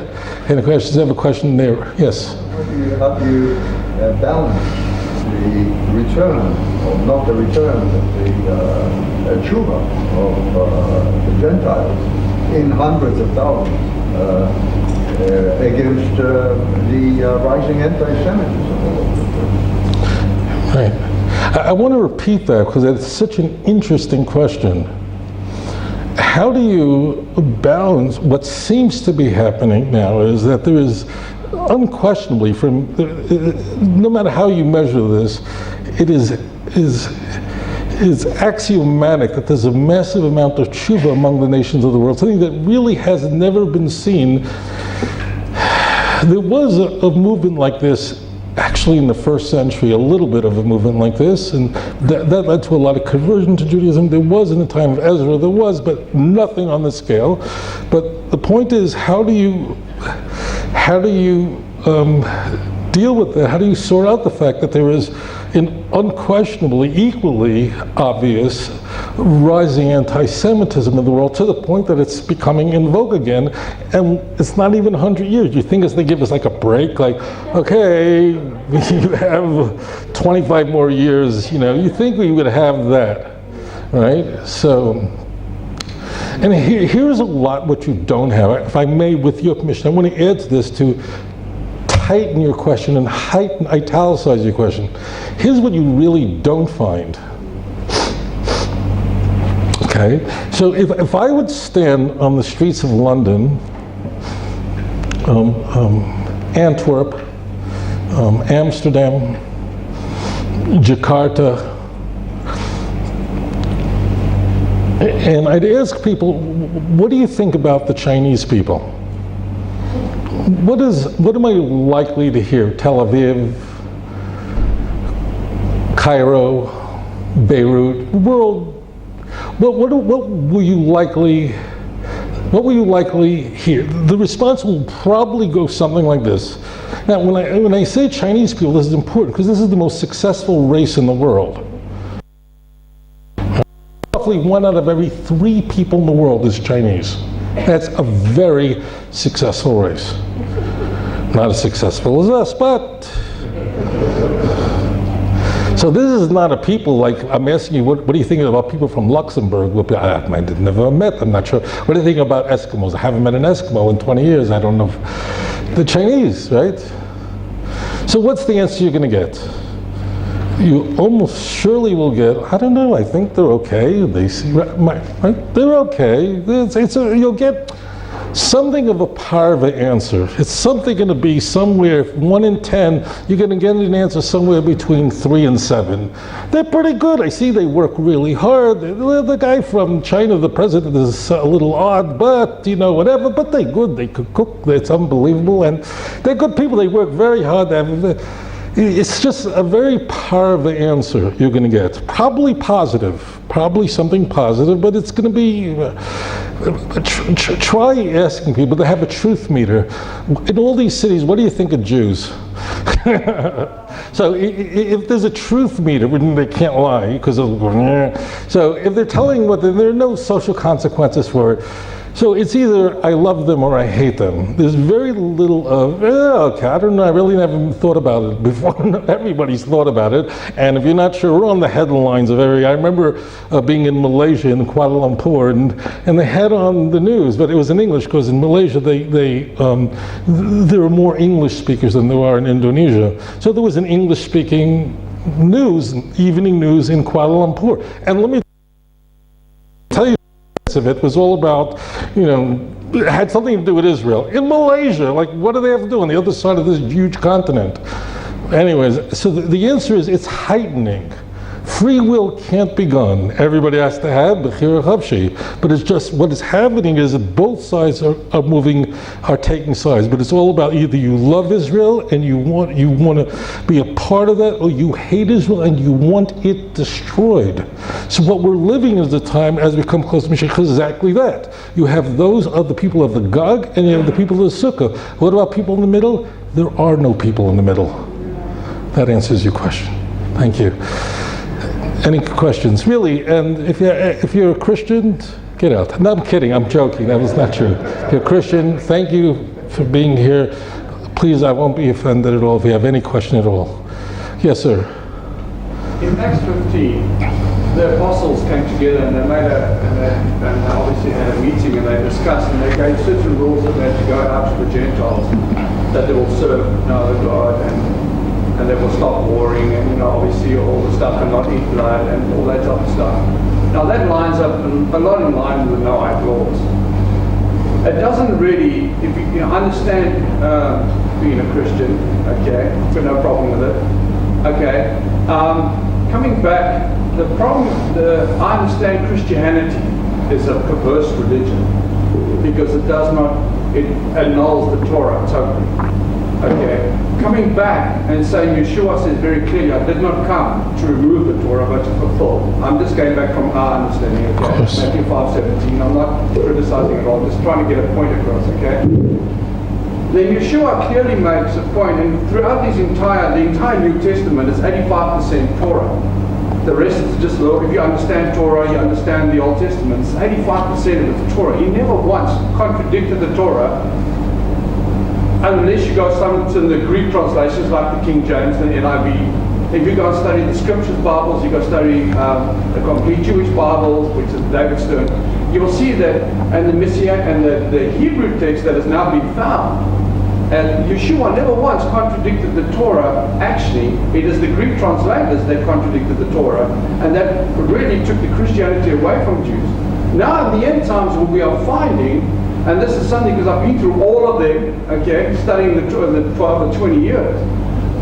any questions, you have a question there. Yes? How do you balance the return, or not the return, but the tshuva of the Gentiles in hundreds of thousands against the rising anti-Semitism? Right. I want to repeat that because it's such an interesting question. How do you balance what seems to be happening now is that there is unquestionably, from no matter how you measure this, it is axiomatic that there's a massive amount of tshuva among the nations of the world, something that really has never been seen. There was a movement like this actually in the first century, a little bit of a movement like this, and that led to a lot of conversion to Judaism. There was in the time of Ezra, but nothing on the scale. But the point is, how do you deal with that? How do you sort out the fact that there is an unquestionably, equally obvious rising anti-Semitism in the world, to the point that it's becoming in vogue again, and it's not even 100 years. You think as they give us like a break, like, okay, you have 25 more years, you think we would have that, right? So, and here's a lot what you don't have. If I may, with your permission, I want to add to this to heighten your question and italicize your question. Here's what you really don't find. Okay, so if I would stand on the streets of London, Antwerp, Amsterdam, Jakarta, and I'd ask people, what do you think about the Chinese people? What am I likely to hear? Tel Aviv, Cairo, Beirut, world. What will you likely hear? The response will probably go something like this. Now, when I say Chinese people, this is important because this is the most successful race in the world. Roughly 1 out of every 3 people in the world is Chinese. That's a very successful race. Not as successful as us, but. So this is not a people like, I'm asking you, what do you think about people from Luxembourg? I've never met, I'm not sure. What do you think about Eskimos? I haven't met an Eskimo in 20 years, I don't know. The Chinese, right? So what's the answer you're going to get? You almost surely will get, I don't know, I think they're okay. They see, right? They're okay. You'll get something of a parva answer. It's something going to be somewhere, 1 in 10, you're going to get an answer somewhere between 3 and 7. They're pretty good. I see they work really hard. The guy from China, the president, is a little odd, but, whatever, but they're good. They could cook. It's unbelievable. And they're good people. They work very hard. It's just a very parva answer you're going to get. Probably positive. Probably something positive, but it's going to be... Try asking people to have a truth meter. In all these cities, what do you think of Jews? So if there's a truth meter, they can't lie, because so if they're telling what, there are no social consequences for it. So it's either I love them or I hate them. There's very little of, okay, I don't know, I really never thought about it before. Everybody's thought about it. And if you're not sure, we're on the headlines of I remember being in Malaysia, in Kuala Lumpur, and they had on the news, but it was in English, because in Malaysia, there are more English speakers than there are in Indonesia. So there was an English-speaking news, evening news in Kuala Lumpur. And let me tell you, of it was all about, it had something to do with Israel. In Malaysia, like, what do they have to do on the other side of this huge continent? Anyways, so the answer is it's heightening. Free will can't be gone. Everybody has to have Bechira Chavshi. But it's just, what is happening is that both sides are taking sides. But it's all about either you love Israel and you want to be a part of that, or you hate Israel and you want it destroyed. So what we're living is the time, as we come close to Mashiach, is exactly that. You have those are the people of the Gog and you have the people of the Sukkah. What about people in the middle? There are no people in the middle. That answers your question. Thank you. Any questions? Really, and if you're a Christian, get out. No, I'm kidding, I'm joking, that was not true. If you're a Christian, thank you for being here. Please, I won't be offended at all if you have any question at all. Yes, sir. In Acts 15, the apostles came together and they obviously had a meeting and they discussed and they gave certain rules that they had to go out to the Gentiles, that they will serve no other God and they will stop warring and, obviously all the stuff and not eat blood and all that type of stuff. Now that lines up a lot in line with the Noahide laws. It doesn't really, if you understand being a Christian, okay, I've got no problem with it, okay. Coming back, the problem, I understand Christianity is a perverse religion because it annuls the Torah totally. Okay, coming back and saying Yeshua says very clearly, I did not come to remove the Torah but to fulfill. I'm just going back from our understanding, okay? Matthew 5:17. I'm not criticizing at all, I'm just trying to get a point across, okay? Then Yeshua clearly makes a point, and throughout the entire New Testament is 85% Torah. The rest is just, if you understand Torah, you understand the Old Testament. It's 85% of it's Torah. He never once contradicted the Torah, unless you go to the Greek translations like the King James and the NIV. If you go and study the Scriptures Bibles, you go study the complete Jewish Bibles, which is David Stern, you will see that, and the Messianic and the Hebrew text that has now been found. And Yeshua never once contradicted the Torah. Actually, it is the Greek translators that contradicted the Torah, and that really took the Christianity away from Jews. Now in the end times, what we are finding, and this is something because I've been through all of them, okay, studying the 12 or 20 years.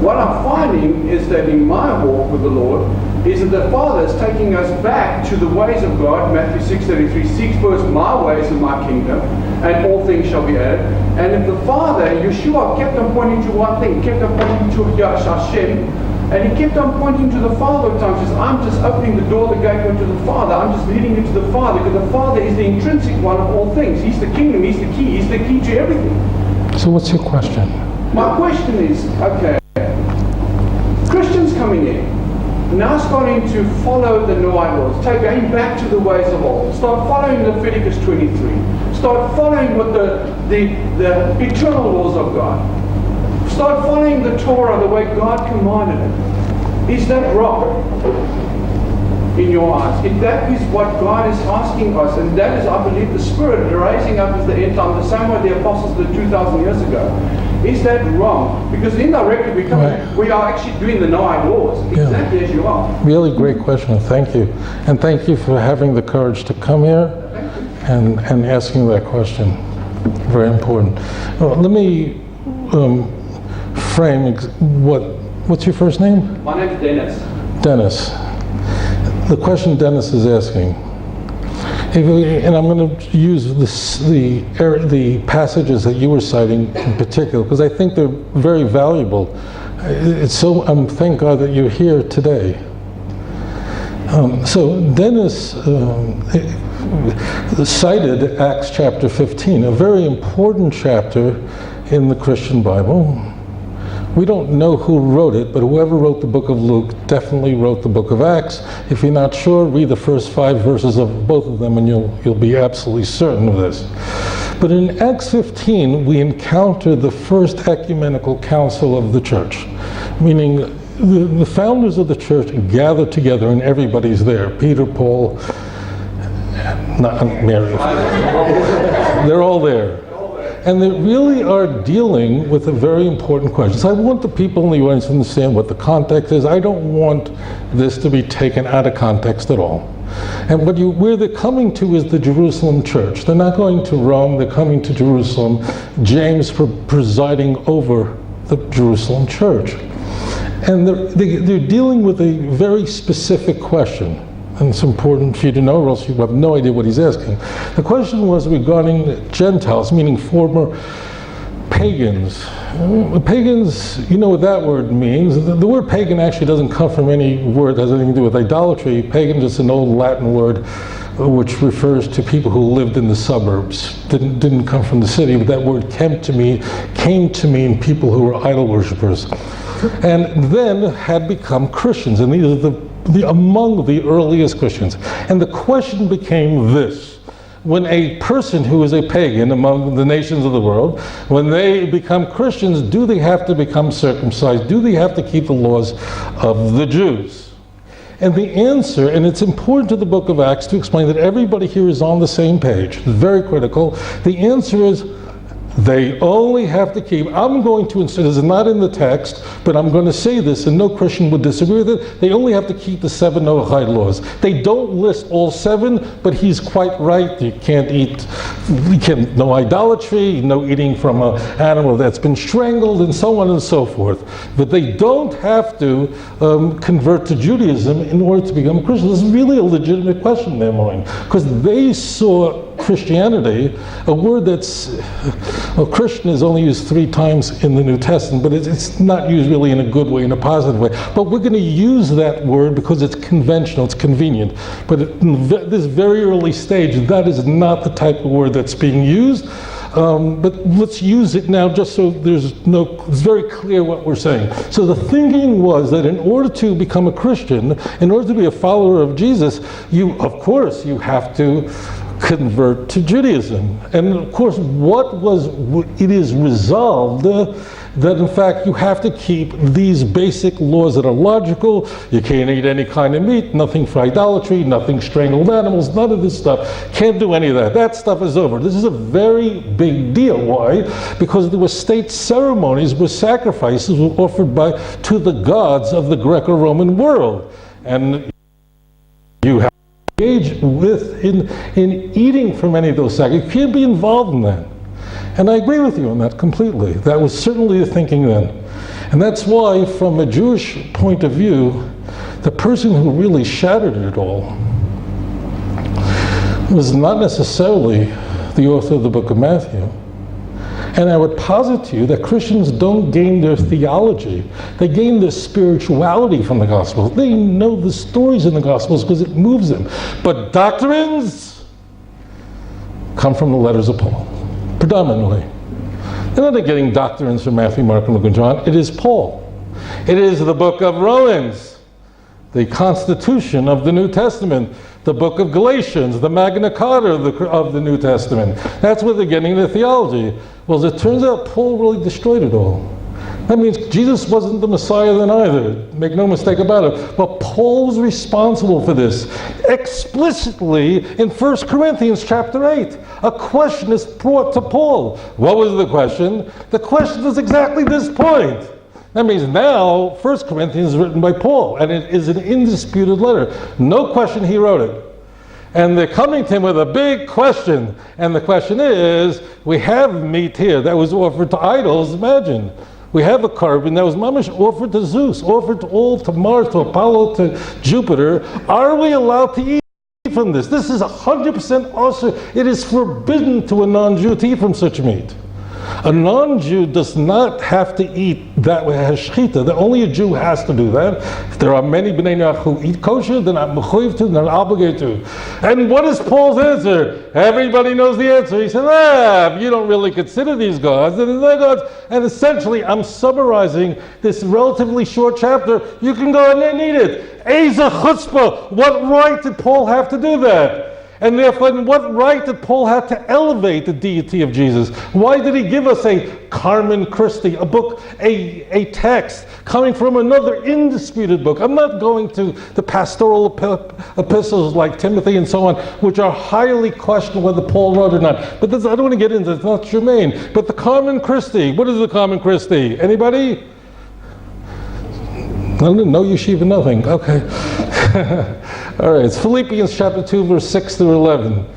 What I'm finding is that in my walk with the Lord, is that the Father is taking us back to the ways of God. Matthew 6:33, seek first my ways and my kingdom, and all things shall be added. And if the Father, Yeshua, kept on pointing to one thing, kept on pointing to Hashem, and he kept on pointing to the Father at times. He says, I'm just opening the door, the gateway to the Father. I'm just leading you to the Father, because the Father is the intrinsic one of all things. He's the kingdom, he's the key to everything. So what's your question? My question is, okay, Christians coming in, now starting to follow the Noahide laws, going back to the ways of old, start following Leviticus 23, start following what the eternal laws of God. Start following the Torah the way God commanded it. Is that wrong in your eyes? If that is what God is asking us, and that is, I believe, the Spirit raising up as the end time, the same way the apostles did 2,000 years ago. Is that wrong? Because indirectly we are actually doing the Noahide laws, exactly as you are. Really great question, thank you. And thank you for having the courage to come here and asking that question. Very important. Well, let me frame what's your first name? My name is Dennis. Dennis. The question Dennis is asking, and I'm going to use the passages that you were citing in particular, because I think they're very valuable. Thank God that you're here today. So Dennis cited Acts chapter 15, a very important chapter in the Christian Bible. We don't know who wrote it, but whoever wrote the book of Luke definitely wrote the book of Acts. If you're not sure, read the first 5 verses of both of them and you'll be absolutely certain of this. But in Acts 15, we encounter the first ecumenical council of the church, meaning the founders of the church gather together and everybody's there. Peter, Paul, not Mary. They're all there. And they really are dealing with a very important question. So I want the people in the audience to understand what the context is. I don't want this to be taken out of context at all. And where they're coming to is the Jerusalem church. They're not going to Rome, they're coming to Jerusalem. James presiding over the Jerusalem church. And they're dealing with a very specific question. And it's important for you to know, or else you have no idea what he's asking. The question was regarding Gentiles, meaning former pagans. Pagans, you know what that word means. The word pagan actually doesn't come from any word that has anything to do with idolatry. Pagan is an old Latin word which refers to people who lived in the suburbs. Didn't come from the city, but that word came to mean people who were idol worshippers. And then had become Christians. And these are among the earliest Christians. And the question became this: when a person who is a pagan among the nations of the world, when they become Christians, do they have to become circumcised? Do they have to keep the laws of the Jews? And the answer, and it's important to the book of Acts to explain that everybody here is on the same page, it's very critical. The answer is they only have to keep, I'm going to insist, this is not in the text, but I'm going to say this, and no Christian would disagree with it, they only have to keep the 7 Noahide laws. They don't list all 7, but he's quite right. You can't eat, no idolatry, no eating from an animal that's been strangled, and so on and so forth. But they don't have to convert to Judaism in order to become Christian. This is really a legitimate question they're asking, because they saw Christianity, a word that's, well, Christian is only used 3 times in the New Testament, but it's not used really in a good way, in a positive way. But we're going to use that word because it's conventional, it's convenient. But at this very early stage, that is not the type of word that's being used. But let's use it now just so it's very clear what we're saying. So the thinking was that in order to become a Christian, in order to be a follower of Jesus, of course, you have to convert to Judaism. And of course, it is resolved that in fact you have to keep these basic laws that are logical. You can't eat any kind of meat, nothing for idolatry, nothing strangled animals, none of this stuff. Can't do any of that. That stuff is over. This is a very big deal. Why? Because there were state ceremonies where sacrifices were offered to the gods of the Greco-Roman world. And you have engage in eating from any of those sacrifices. You can't be involved in that. And I agree with you on that completely. That was certainly the thinking then. And that's why, from a Jewish point of view, the person who really shattered it all was not necessarily the author of the book of Matthew. And I would posit to you that Christians don't gain their theology. They gain their spirituality from the Gospels. They know the stories in the Gospels because it moves them. But doctrines come from the letters of Paul, predominantly. They're not getting doctrines from Matthew, Mark, and Luke, and John. It is Paul. It is the book of Romans, the constitution of the New Testament, the book of Galatians, the Magna Carta of the New Testament. That's where they're getting their theology. Well, as it turns out, Paul really destroyed it all. That means Jesus wasn't the Messiah then either. Make no mistake about it. But Paul was responsible for this. Explicitly in 1 Corinthians chapter 8, a question is brought to Paul. What was the question? The question is exactly this point. That means now 1 Corinthians is written by Paul, and it is an indisputed letter. No question he wrote it. And they're coming to him with a big question. And the question is, we have meat here that was offered to idols. Imagine. We have a carbon that was mamish offered to Zeus, offered to Mars, to Apollo, to Jupiter. Are we allowed to eat from this? This is 100% also. It is forbidden to a non-Jew to eat from such meat. A non-Jew does not have to eat that way, has shechita. Only a Jew has to do that. There are many B'nai Noach who eat kosher, they're not mechuyev to, they're not obligated to. And what is Paul's answer? Everybody knows the answer. He said, you don't really consider these gods, and they're gods. And essentially, I'm summarizing this relatively short chapter. You can go and eat it. Eza chutzpah. What right did Paul have to do that? And therefore, what right did Paul have to elevate the deity of Jesus? Why did he give us a Carmen Christi, a book, a text coming from another indisputed book? I'm not going to the pastoral epistles like Timothy and so on, which are highly questionable whether Paul wrote or not. But this, I don't want to get into it, it's not germane. But the Carmen Christi, what is the Carmen Christi? Anybody? No yeshiva, nothing. Okay. All right, it's Philippians chapter 2, verse 6 through 11.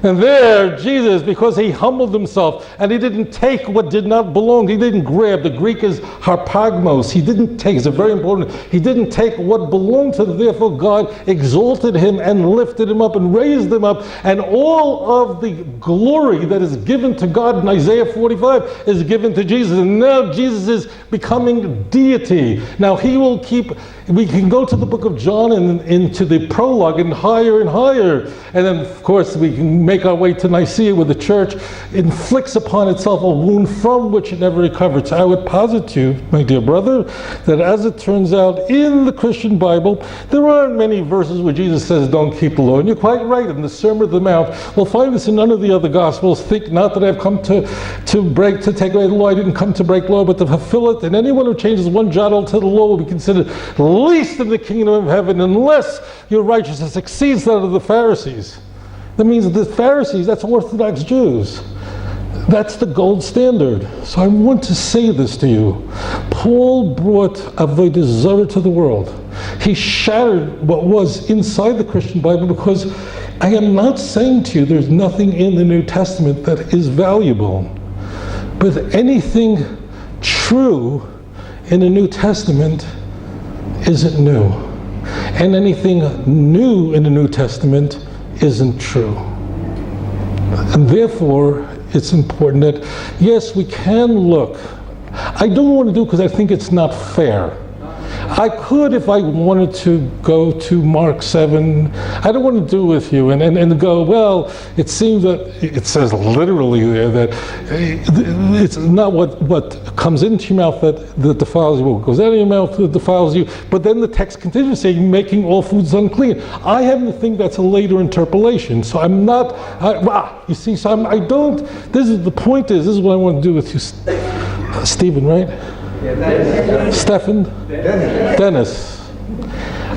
And there, Jesus, because he humbled himself and he didn't take what did not belong, he didn't grab. The Greek is harpagmos. He didn't take, it's a very important, he didn't take what belonged to him. Therefore, God exalted him and lifted him up and raised him up. And all of the glory that is given to God in Isaiah 45 is given to Jesus. And now Jesus is becoming deity. Now he will keep, we can go to the book of John and into the prologue and higher. And then, of course, we can make our way to Nicaea, where the church inflicts upon itself a wound from which it never recovered. So I would posit to you, my dear brother, that as it turns out in the Christian Bible, there aren't many verses where Jesus says, don't keep the law. And you're quite right, in the Sermon on the Mount, we'll find this in none of the other Gospels. Think not that I've come to take away the law. I didn't come to break law, but to fulfill it. And anyone who changes one jot to the law will be considered least in the kingdom of heaven, unless your righteousness exceeds that of the Pharisees. That means the Pharisees, that's Orthodox Jews. That's the gold standard. So I want to say this to you. Paul brought avodah zarah to the world. He shattered what was inside the Christian Bible, because I am not saying to you there's nothing in the New Testament that is valuable. But anything true in the New Testament isn't new. And anything new in the New Testament isn't true. And therefore, it's important that, yes, we can look. I don't want to do it because I think it's not fair. I could, if I wanted to, go to Mark 7. I don't want to do it with you and go, well, it seems that it says literally there that it's not what comes into your mouth that defiles you, what goes out of your mouth that defiles you. But then the text continues saying, making all foods unclean. I happen to think that's a later interpolation. So I'm not, you see, so I don't, this is the point is, this is what I want to do with you, Stephen, right? Stephen? Dennis.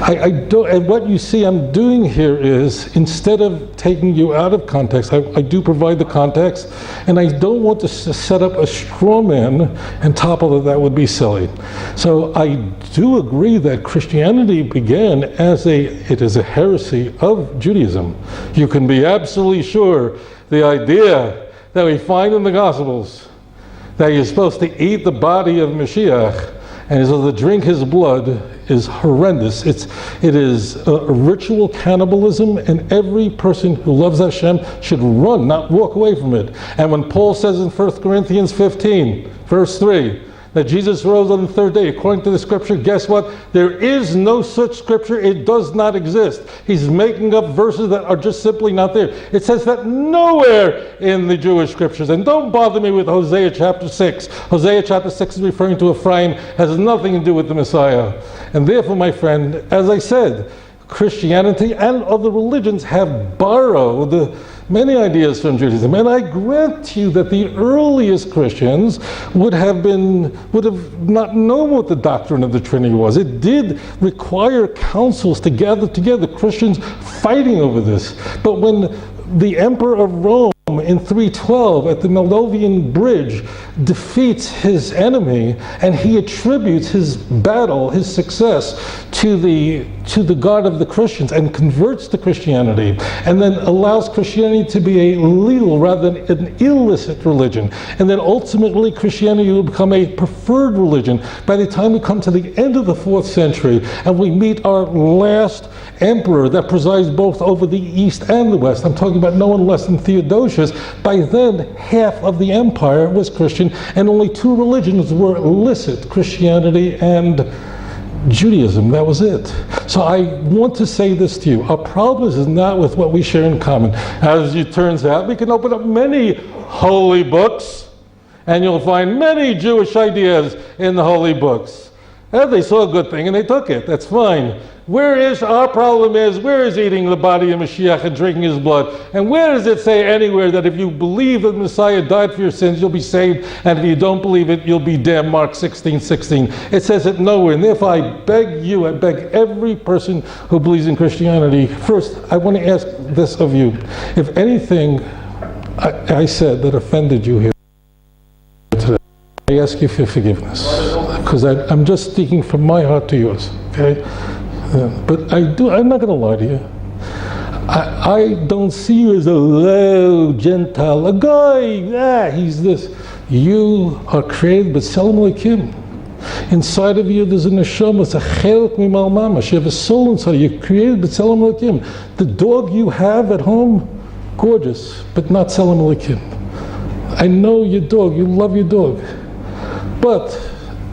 I don't, and what you see I'm doing here is, instead of taking you out of context, I do provide the context, and I don't want to set up a straw man and topple it. That would be silly. So I do agree that Christianity began as it is a heresy of Judaism. You can be absolutely sure the idea that we find in the Gospels, that you're supposed to eat the body of Mashiach and you're supposed to drink his blood, is horrendous. It is ritual cannibalism, and every person who loves Hashem should run, not walk away from it. And when Paul says in 1 Corinthians 15, verse 3, that Jesus rose on the third day, according to the scripture, guess what? There is no such scripture. It does not exist. He's making up verses that are just simply not there. It says that nowhere in the Jewish scriptures. And don't bother me with Hosea chapter 6. Hosea chapter 6 is referring to Ephraim, has nothing to do with the Messiah. And therefore, my friend, as I said, Christianity and other religions have borrowed many ideas from Judaism, and I grant to you that the earliest Christians would have not known what the doctrine of the Trinity was. It did require councils to gather together, Christians fighting over this. But when the Emperor of Rome in 312 at the Moldavian Bridge defeats his enemy, and he attributes his battle, his success, to the God of the Christians, and converts to Christianity, and then allows Christianity to be a legal rather than an illicit religion. And then ultimately Christianity will become a preferred religion by the time we come to the end of the 4th century and we meet our last emperor that presides both over the East and the West. I'm talking about no one less than Theodosius. By then, half of the empire was Christian, and only 2 religions were illicit, Christianity and Judaism. That was it. So I want to say this to you. Our problem is not with what we share in common. As it turns out, we can open up many holy books, and you'll find many Jewish ideas in the holy books. And they saw a good thing and they took it. That's fine. Our problem is, where is eating the body of Mashiach and drinking his blood? And where does it say anywhere that if you believe that Messiah died for your sins, you'll be saved, and if you don't believe it, you'll be damned? Mark 16:16. It says it nowhere. And therefore I beg every person who believes in Christianity, first, I want to ask this of you. If anything I said that offended you here today, I I ask you for forgiveness, because I'm just speaking from my heart to yours, okay? But I'm not going to lie to you. I don't see you as a low Gentile, a guy, he's this. You are created b'tselem Elokim. Inside of you there's a neshama, it's a chelek mimal mamash. You have a soul inside you. You're created b'tselem Elokim. The dog you have at home, gorgeous, but not tselem Elokim. I know your dog, you love your dog, but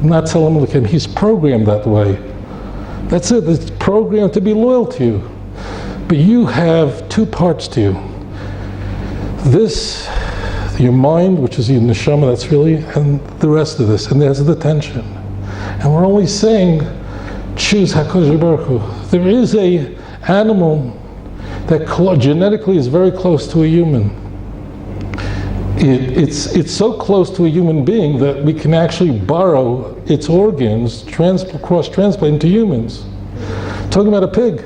not tselem Elokim. He's programmed that way. That's it, it's programmed to be loyal to you. But you have two parts to you. This, your mind, which is your neshama, that's really, and the rest of this, and there's the tension. And we're only saying, choose HaKadosh Baruch Hu. There is a animal that genetically is very close to a human. It's so close to a human being that we can actually borrow its organs, cross-transplant into humans. Talking about a pig.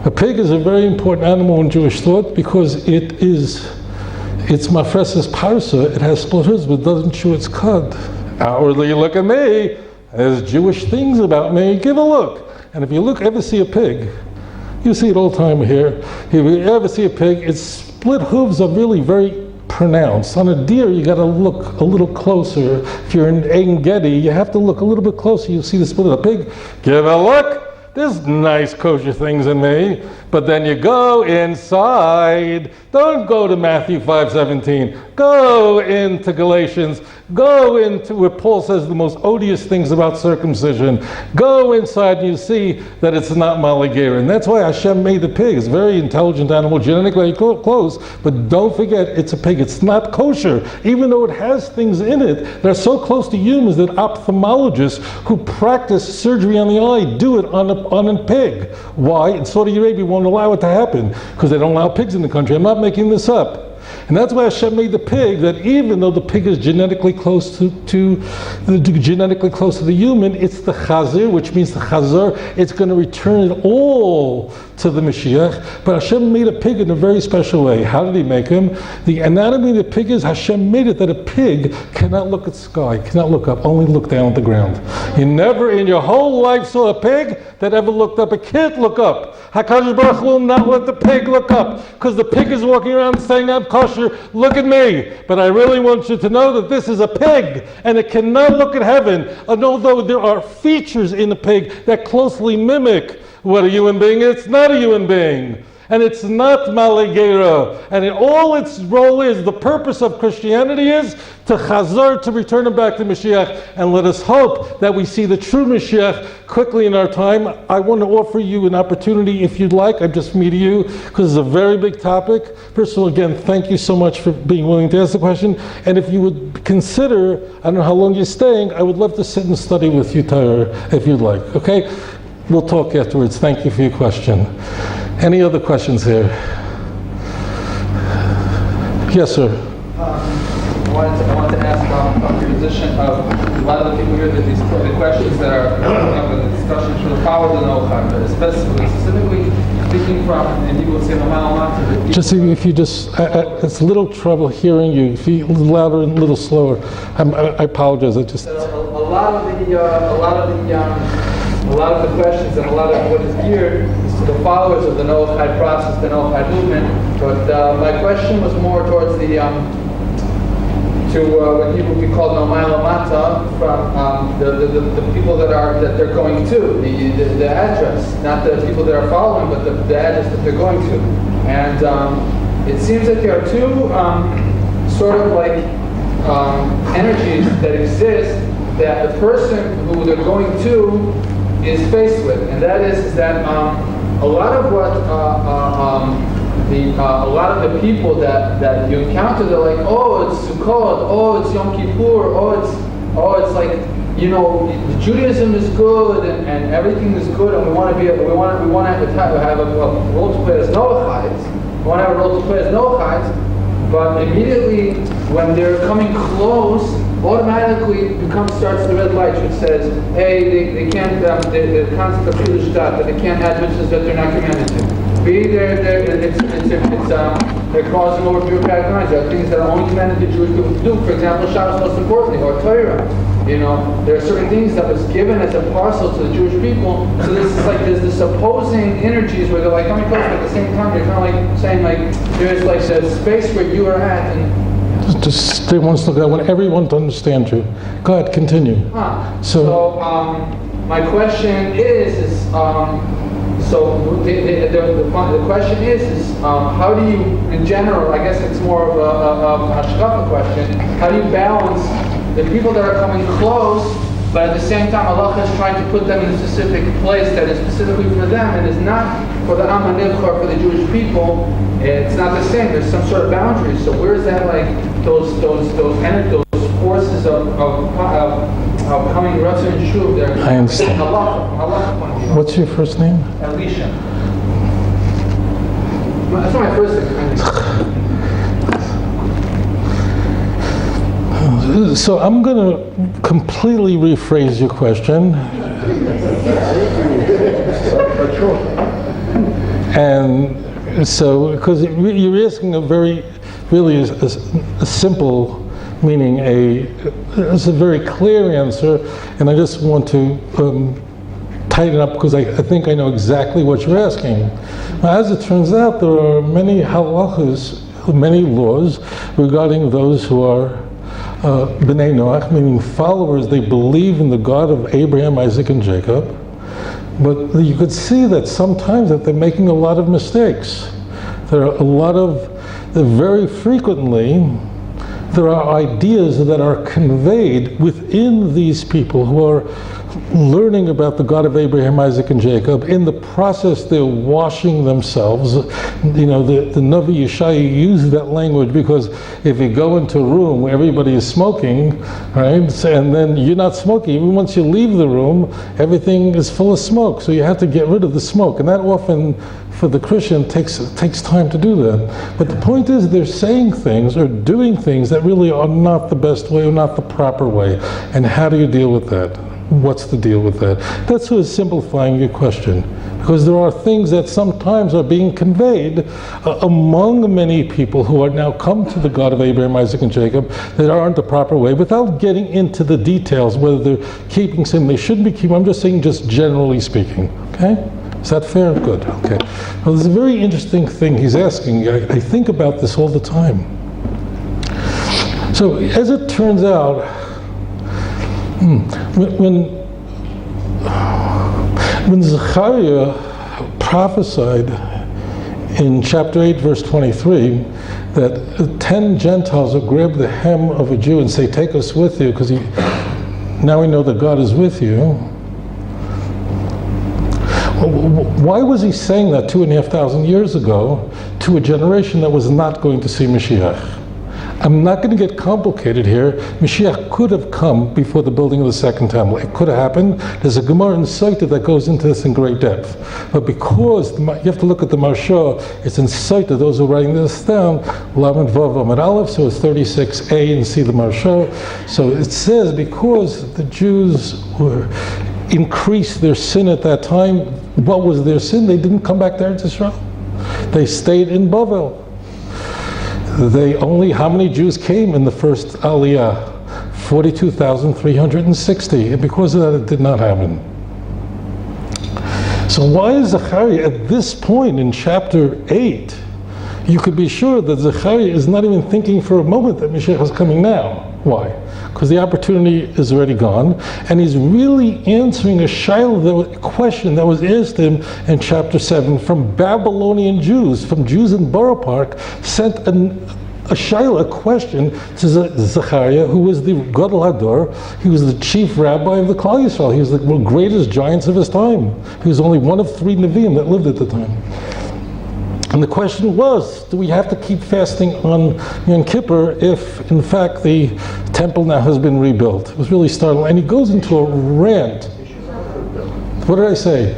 A pig is a very important animal in Jewish thought because it's mafreses parsa, it has split hooves but doesn't chew its cud. Outwardly, look at me, there's Jewish things about me, give a look. And if you ever see a pig, you see it all the time here, if you ever see a pig, its split hooves are really very pronounced. On a deer, you got to look a little closer. If you're in Ein Gedi, you have to look a little bit closer, you'll see the split of the pig, give a look. There's nice kosher things in me, but then you go inside. Don't go to Matthew 5:17. Go into Galatians. Go into where Paul says the most odious things about circumcision. Go inside and you see that it's not Maliger. And that's why Hashem made the pig. It's a very intelligent animal, genetically close, but don't forget it's a pig. It's not kosher, even though it has things in it that are so close to humans that ophthalmologists who practice surgery on the eye do it on a pig. Why? In Saudi Arabia won't allow it to happen because they don't allow pigs in the country. I'm not making this up. And that's why Hashem made the pig, that even though the pig is genetically close to the human, it's the chazir, which means the chazar, it's going to return it all to the Mashiach. But Hashem made a pig in a very special way. How did he make him? The anatomy of the pig is Hashem made it that a pig cannot look at the sky, cannot look up, only look down at the ground. You never in your whole life saw a pig that ever looked up. It can't look up. HaKadosh Baruch Hu will not let the pig look up, because the pig is walking around saying, I'm kosher, look at me. But I really want you to know that this is a pig, and it cannot look at heaven. And although there are features in the pig that closely mimic what a human being is, it's not a human being. And it's not Maligera. And all its role is, the purpose of Christianity is to chazar, to return him back to Mashiach. And let us hope that we see the true Mashiach quickly in our time. I want to offer you an opportunity, if you'd like. I'm just meeting you because it's a very big topic. First of all, again, thank you so much for being willing to ask the question. And if you would consider, I don't know how long you're staying, I would love to sit and study with you, Tyra, if you'd like. Okay? We'll talk afterwards. Thank you for your question. Any other questions here? Yes, sir. I wanted to ask about your position of a lot of the people here, that the questions that are coming up in the discussions for the power of the Noahide, specifically speaking from, and people would say, just if you just, it's a little trouble hearing you. If you a little louder and a little slower, I apologize. I just a lot of the questions and a lot of what is geared is to the followers of the Noahide process, the Noahide movement. But my question was more towards the to what people would call Nomaila Mata, from the people that they're going to, the address, not the people that are following, but the address that they're going to. And it seems that there are two sort of like energies that exist that the person who they're going to is faced with, and that is that a lot of what a lot of the people that you encounter, they're like, oh, it's Sukkot, oh, it's Yom Kippur, oh, it's like, you know, Judaism is good and everything is good, and we want to have a role to play as Noahides. We want to have a role to play as Noahides, but immediately when they're coming close, automatically starts the red light, which says, hey, they can't, the concept of Chilul Shtat, that they can't add mitzvahs that they're not commanded to. they're crossing over bureaucratic lines. There are things that are only commanded to Jewish people to do. For example, Shabbos, most importantly, or Torah. There are certain things that was given as a parcel to the Jewish people. So this is like there's this opposing energies where they're like coming close, but at the same time they're kind of like saying like there's like the space where you are at, and just stay one step. I want everyone to understand you. Go ahead, continue. So my question is the question is how do you, in general, I guess it's more of a hashkafa question, how do you balance the people that are coming close, but at the same time Allah is trying to put them in a specific place that is specifically for them and is not for the Am HaNivchar, for the Jewish people. It's not the same. There's some sort of boundaries. So where is that, like those forces of coming Ratzah and Shuv? I understand. Allah point of view. What's your first name? Elisha. That's not my first name. So I'm going to completely rephrase your question. And so, because you're asking a very, really a simple, meaning it's a very clear answer, and I just want to tighten up because I think I know exactly what you're asking. As it turns out, there are many halachas, many laws regarding those who are B'nai Noach, meaning followers. They believe in the God of Abraham, Isaac, and Jacob. But you could see that sometimes that they're making a lot of mistakes. There are very frequently, there are ideas that are conveyed within these people who are learning about the God of Abraham, Isaac, and Jacob. In the process, they're washing themselves. The Navi Yeshaya used that language because if you go into a room where everybody is smoking, right, and then you're not smoking, even once you leave the room, everything is full of smoke. So you have to get rid of the smoke, and that often, for the Christian, takes time to do that. But the point is, they're saying things or doing things that really are not the best way or not the proper way. And how do you deal with that? What's the deal with that? That's sort of simplifying your question, because there are things that sometimes are being conveyed among many people who are now come to the God of Abraham, Isaac, and Jacob that aren't the proper way, without getting into the details, whether they're keeping something they shouldn't be keeping. I'm just saying, just generally speaking. Okay? Is that fair? Good. Okay. Well, there's a very interesting thing he's asking. I think about this all the time. So, as it turns out, when Zechariah prophesied in chapter 8, verse 23, that 10 Gentiles will grab the hem of a Jew and say, "Take us with you," because now we know that God is with you. Why was he saying that 2,500 years ago to a generation that was not going to see Mashiach? I'm not going to get complicated here. Mashiach could have come before the building of the second temple. It could have happened. There's a Gemara in Saita that goes into this in great depth. But because you have to look at the Marsha, it's in Saita, those who are writing this down, Lamed Vav Amud Aleph, so it's 36a, and see the Marsha. So it says because the Jews increased their sin at that time. What was their sin? They didn't come back to Eretz Yisrael. They stayed in Bavel. How many Jews came in the first Aliyah? 42,360. And because of that, it did not happen. So why is Zechariah at this point in chapter 8? You could be sure that Zechariah is not even thinking for a moment that Mashiach is coming now. Why? Because the opportunity is already gone, and he's really answering a question that was asked him in chapter 7 from Babylonian Jews, from Jews in Borough Park, sent a question to Zechariah, who was the Gadol Hador. He was the chief rabbi of the Klal Yisrael. He was the greatest giants of his time. He was only one of 3 Nevi'im that lived at the time. And the question was, do we have to keep fasting on Yom Kippur if, in fact, the temple now has been rebuilt? It was really startling. And he goes into a rant. What did I say?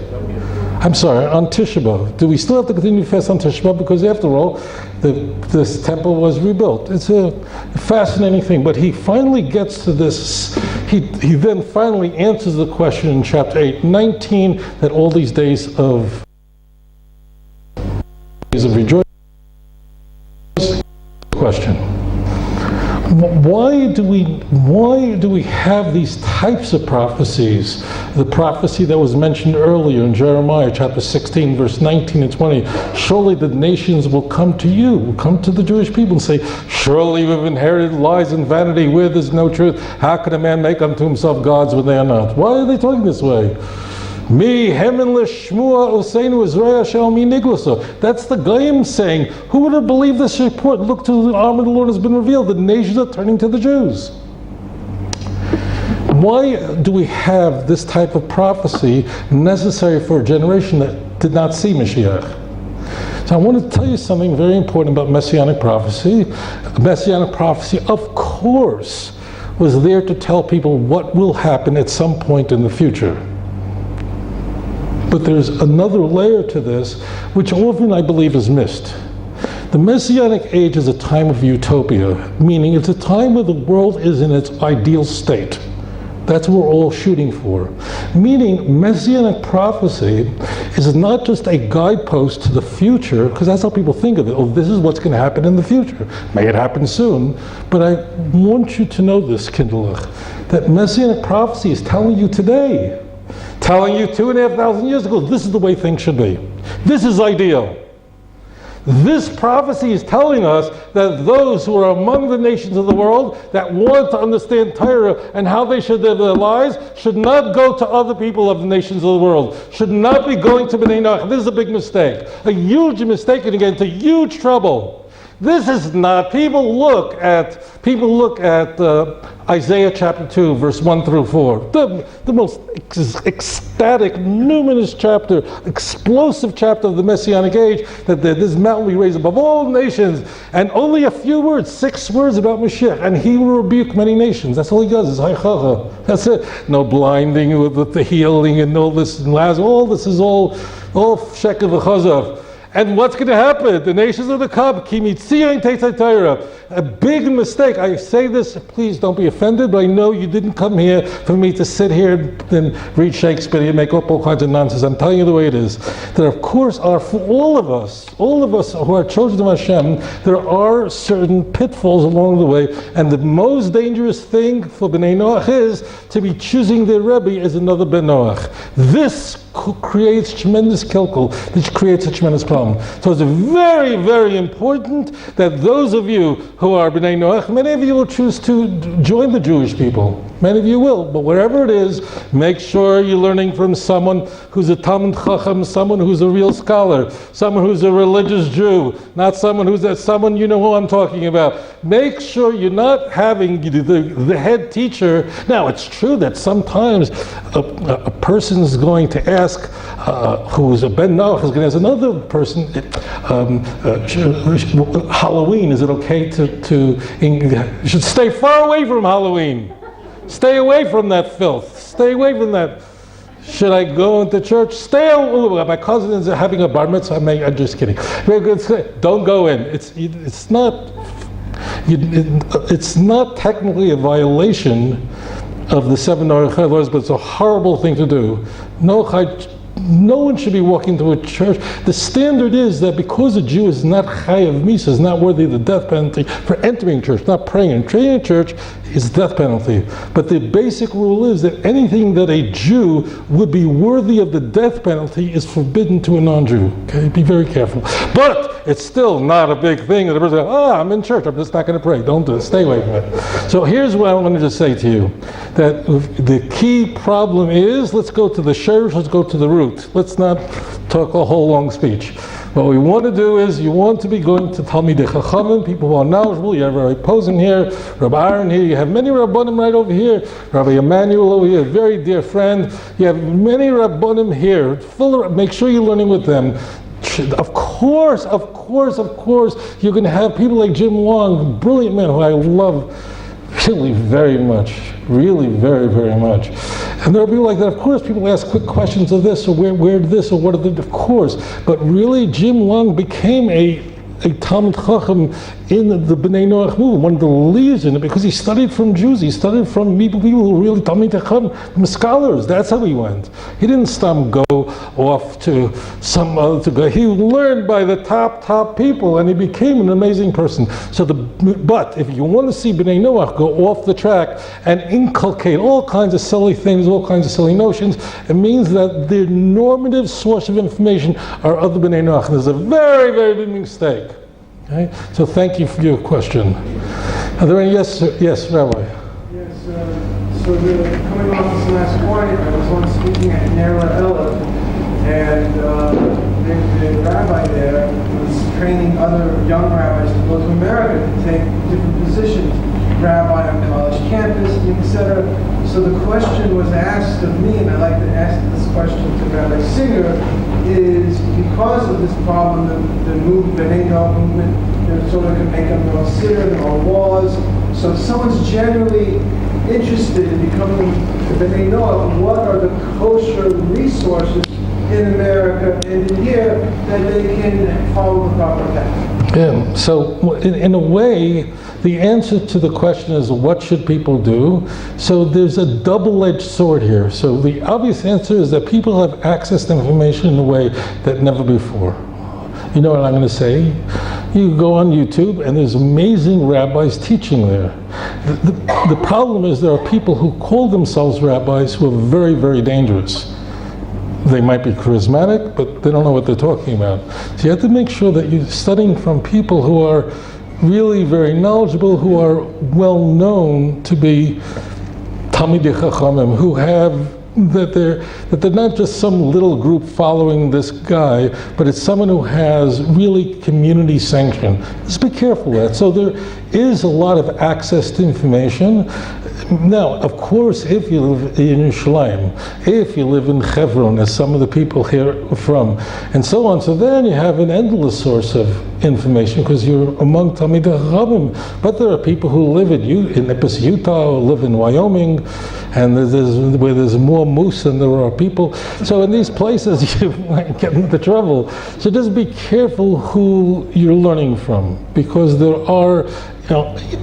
I'm sorry, on Tisha B'Av. Do we still have to continue to fast on Tisha B'Av? Because after all, this temple was rebuilt. It's a fascinating thing. But he finally gets to this. He then finally answers the question in chapter 8, 19, that all these days of of rejoicing. Question. Why do we have these types of prophecies? The prophecy that was mentioned earlier in Jeremiah chapter 16, verse 19 and 20. Surely the nations will come to you, will come to the Jewish people and say, surely we've inherited lies and vanity where there's no truth. How can a man make unto himself gods when they are not? Why are they talking this way? Mi hemen lishmua useinu Israel shel mi niglaso. That's the Goyim saying, who would have believed this report? Look, to the arm of the Lord has been revealed. The nations are turning to the Jews. Why do we have this type of prophecy necessary for a generation that did not see Mashiach? So I want to tell you something very important about Messianic prophecy. Messianic prophecy, of course, was there to tell people what will happen at some point in the future. But there's another layer to this, which often I believe is missed. The Messianic Age is a time of utopia, meaning it's a time where the world is in its ideal state. That's what we're all shooting for. Meaning, Messianic prophecy is not just a guidepost to the future, because that's how people think of it. Oh, this is what's going to happen in the future. May it happen soon. But I want you to know this, Kinderlich, that Messianic prophecy is telling you today, telling you 2,500 years ago, this is the way things should be. This is ideal. This prophecy is telling us that those who are among the nations of the world that want to understand Torah and how they should live their lives should not go to other people of the nations of the world, should not be going to Bnei Noach. This is a big mistake, a huge mistake, and again, to huge trouble. This is not, people look at Isaiah chapter 2, verse 1 through 4. The most ecstatic, numinous chapter, explosive chapter of the Messianic Age, that this mountain will be raised above all nations, and only a few words, 6 words about Mashiach, and he will rebuke many nations. That's all he does, is Haychacha. That's it. No blinding with the healing and all this, and Lazarus, all this is all sheker v'chazav. And what's going to happen? The nations of the cup, a big mistake. I say this, please don't be offended, but I know you didn't come here for me to sit here and read Shakespeare and make up all kinds of nonsense. I'm telling you the way it is. There, of course, are for all of us who are children of Hashem, there are certain pitfalls along the way. And the most dangerous thing for Bnei Noach is to be choosing their Rebbe as another Ben Noach. This creates tremendous kilkel. This creates a tremendous problem. So it's very, very important that those of you who are Bnei Noach, many of you will choose to join the Jewish people. Many of you will, but wherever it is, make sure you're learning from someone who's a Talmud Chacham, someone who's a real scholar, someone who's a religious Jew, not someone someone you know who I'm talking about. Make sure you're not having the head teacher. Now, it's true that sometimes a person is going to ask, who's a Ben Noach, is going to ask another person, Halloween, is it okay you should stay far away from Halloween. Stay away from that filth. Stay away from that. Should I go into church? Stay away. My cousin is having a bar mitzvah. I'm just kidding. Don't go in. It's not technically a violation of the 7 Noachide laws, but it's a horrible thing to do. No one should be walking to a church. The standard is that because a Jew is not chayav misa, is not worthy of the death penalty for entering church, not praying. And praying in church is death penalty. But the basic rule is that anything that a Jew would be worthy of the death penalty is forbidden to a non-Jew. Okay, be very careful. But it's still not a big thing that the person goes, I'm in church, I'm just not going to pray. Don't do it. Stay away from it. So here's what I wanted to say to you. That the key problem is, let's go to the sherish, let's go to the root. Let's not talk a whole long speech. What we want to do is, you want to be going to Talmidei Chachamim, people who are knowledgeable. You have Rabbi Posen here, Rabbi Aaron here, you have many Rabbanim right over here, Rabbi Emmanuel over here, a very dear friend. You have many Rabbanim here. Make sure you're learning with them. Of course, you're going to have people like Jim Long, a brilliant man who I love really very much, really very, very much. And there'll be like that. Of course, people ask quick questions of this, or where did this, or what did it, of course. But really, Jim Long became a a Talmud Chacham in the Bnei Noach movement, one of the leaders in it, because he studied from Jews, he studied from people who really Talmud Chacham, from scholars. That's how he went. He didn't go off to some other guy. He learned by the top people, and he became an amazing person. But if you want to see Bnei Noach go off the track and inculcate all kinds of silly things, all kinds of silly notions, it means that the normative source of information are other Bnei Noach. And there's a very, very big mistake. Okay? So thank you for your question. Are there any yes, Rabbi? Yes, so coming off this last point, I was once speaking at Nera Ella, and the rabbi there was training other young rabbis to go to America to take different positions, rabbi on college campus, etc. So the question was asked of me, and I'd like to ask this question to Rabbi Singer, is because of this problem, the Bnei Noach movement, they're sort of make them their own siddur, their own laws. So if someone's generally interested in becoming a Bnei Noach, what are the kosher resources in America and in here that they can follow the proper path? Yeah, so in a way, the answer to the question is what should people do? So there's a double-edged sword here. So the obvious answer is that people have access to information in a way that never before. You know what I'm going to say? You go on YouTube and there's amazing rabbis teaching there. The problem is there are people who call themselves rabbis who are very, very dangerous. They might be charismatic, but they don't know what they're talking about. So you have to make sure that you're studying from people who are really very knowledgeable, who are well known to be Talmidei Chachamim, who have that they're not just some little group following this guy, but it's someone who has really community sanction. Just be careful of that. So there is a lot of access to information. Now, of course, if you live in Yerushalayim, if you live in Hebron, as some of the people here are from, and so on, so then you have an endless source of information because you're among Talmidei Chachamim. But there are people who live in Ipis, Utah, or live in Wyoming, and where there's more moose than there are people. So in these places, you might get into trouble. So just be careful who you're learning from, because there are,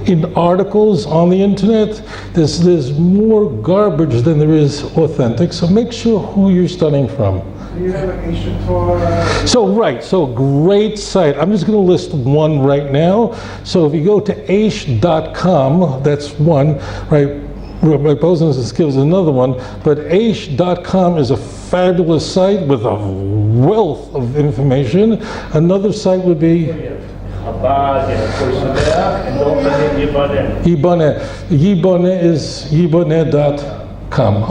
in articles on the internet, there's more garbage than there is authentic. So make sure who you're studying from. Do you have an Asia Torah? So great site. I'm just going to list one right now. So if you go to aish.com, that's one, right? Rabbi Bozen gives another one, but aish.com is a fabulous site with a wealth of information. Another site would be and don't forget Yiboneh. Yiboneh is Yiboneh.com.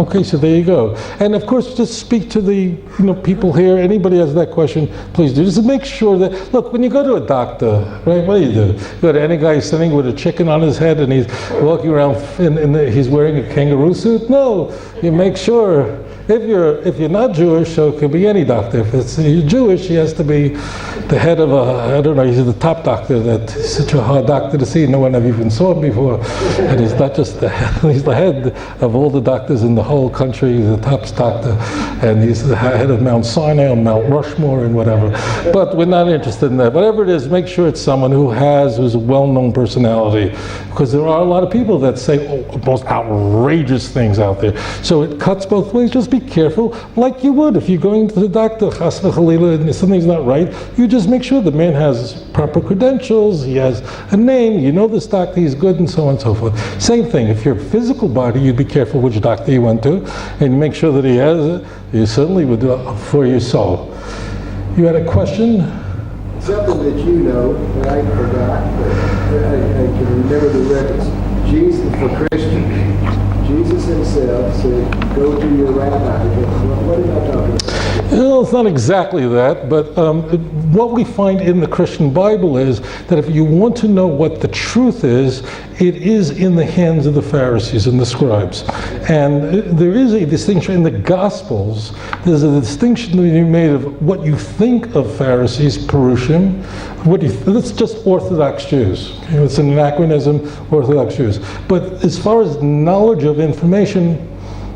Okay, so there you go. And of course, just speak to the people here. Anybody has that question, please do. Just make sure that, look, when you go to a doctor, right, what do? You go to any guy sitting with a chicken on his head and he's walking around and he's wearing a kangaroo suit? No, you make sure. If you're not Jewish, so it could be any doctor. If you're Jewish, he has to be the head of he's the top doctor. That's such a hard doctor to see. No one ever even saw him before. And he's not just the head, he's the head of all the doctors in the whole country. He's the top doctor. And he's the head of Mount Sinai or Mount Rushmore and whatever. But we're not interested in that. Whatever it is, make sure it's someone who's a well-known personality. Because there are a lot of people that say most outrageous things out there. So it cuts both ways. Just be careful, like you would if you're going to the doctor, chas v'chalila, and something's not right. You just make sure the man has proper credentials, he has a name, you know this doctor, he's good, and so on and so forth. Same thing, if your physical body, you'd be careful which doctor you went to, and make sure that he has it. You certainly would do it for your soul. You had a question? Something that you know that I forgot, but I can remember the reference. Jesus for Christians. Jesus himself said, go to your rabbi. What am I talking about? Well, it's not exactly that, but what we find in the Christian Bible is that if you want to know what the truth is, it is in the hands of the Pharisees and the scribes. And there is a distinction in the Gospels. There's a distinction to be made of what you think of Pharisees, Perushim, that's just Orthodox Jews. Okay? It's an anachronism, Orthodox Jews. But as far as knowledge of information,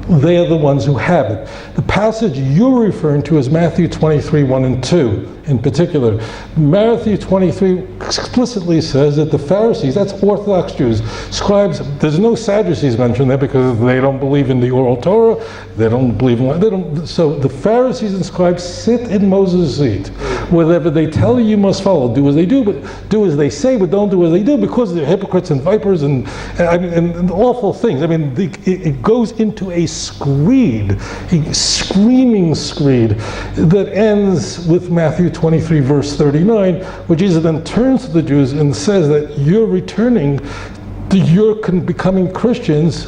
They are the ones who have it. The passage you're referring to is Matthew 23, 1 and 2 in particular. Matthew 23 explicitly says that the Pharisees, that's Orthodox Jews, scribes, there's no Sadducees mentioned there because they don't believe in the oral Torah, they don't believe in, so the Pharisees and scribes sit in Moses' seat. Whatever they tell you, you must follow. Do as they do, but do as they say, but don't do as they do, because they're hypocrites and vipers and awful things. I mean, it goes into a screed, a screaming screed that ends with Matthew 23 verse 39, where Jesus then turns to the Jews and says that you're returning, you're becoming Christians.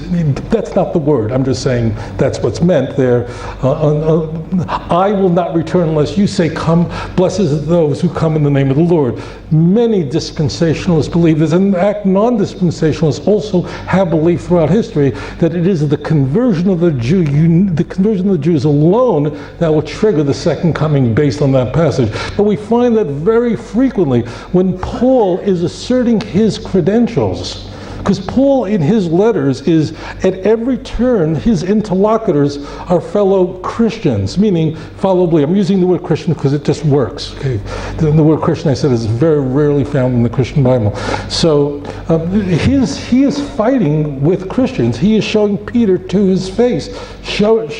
That's not the word. I'm just saying that's what's meant there. I will not return unless you say, come, blessed are those who come in the name of the Lord. Many dispensationalists believe this, and in fact, non-dispensationalists also have belief throughout history that it is the conversion of the Jew, the conversion of the Jews alone that will trigger the second coming based on that passage. But we find that very frequently when Paul is asserting his credentials, because Paul in his letters is, at every turn, his interlocutors are fellow Christians, meaning, followably, I'm using the word Christian because it just works. Okay? The word Christian, I said, is very rarely found in the Christian Bible. So he is fighting with Christians. He is showing Peter to his face.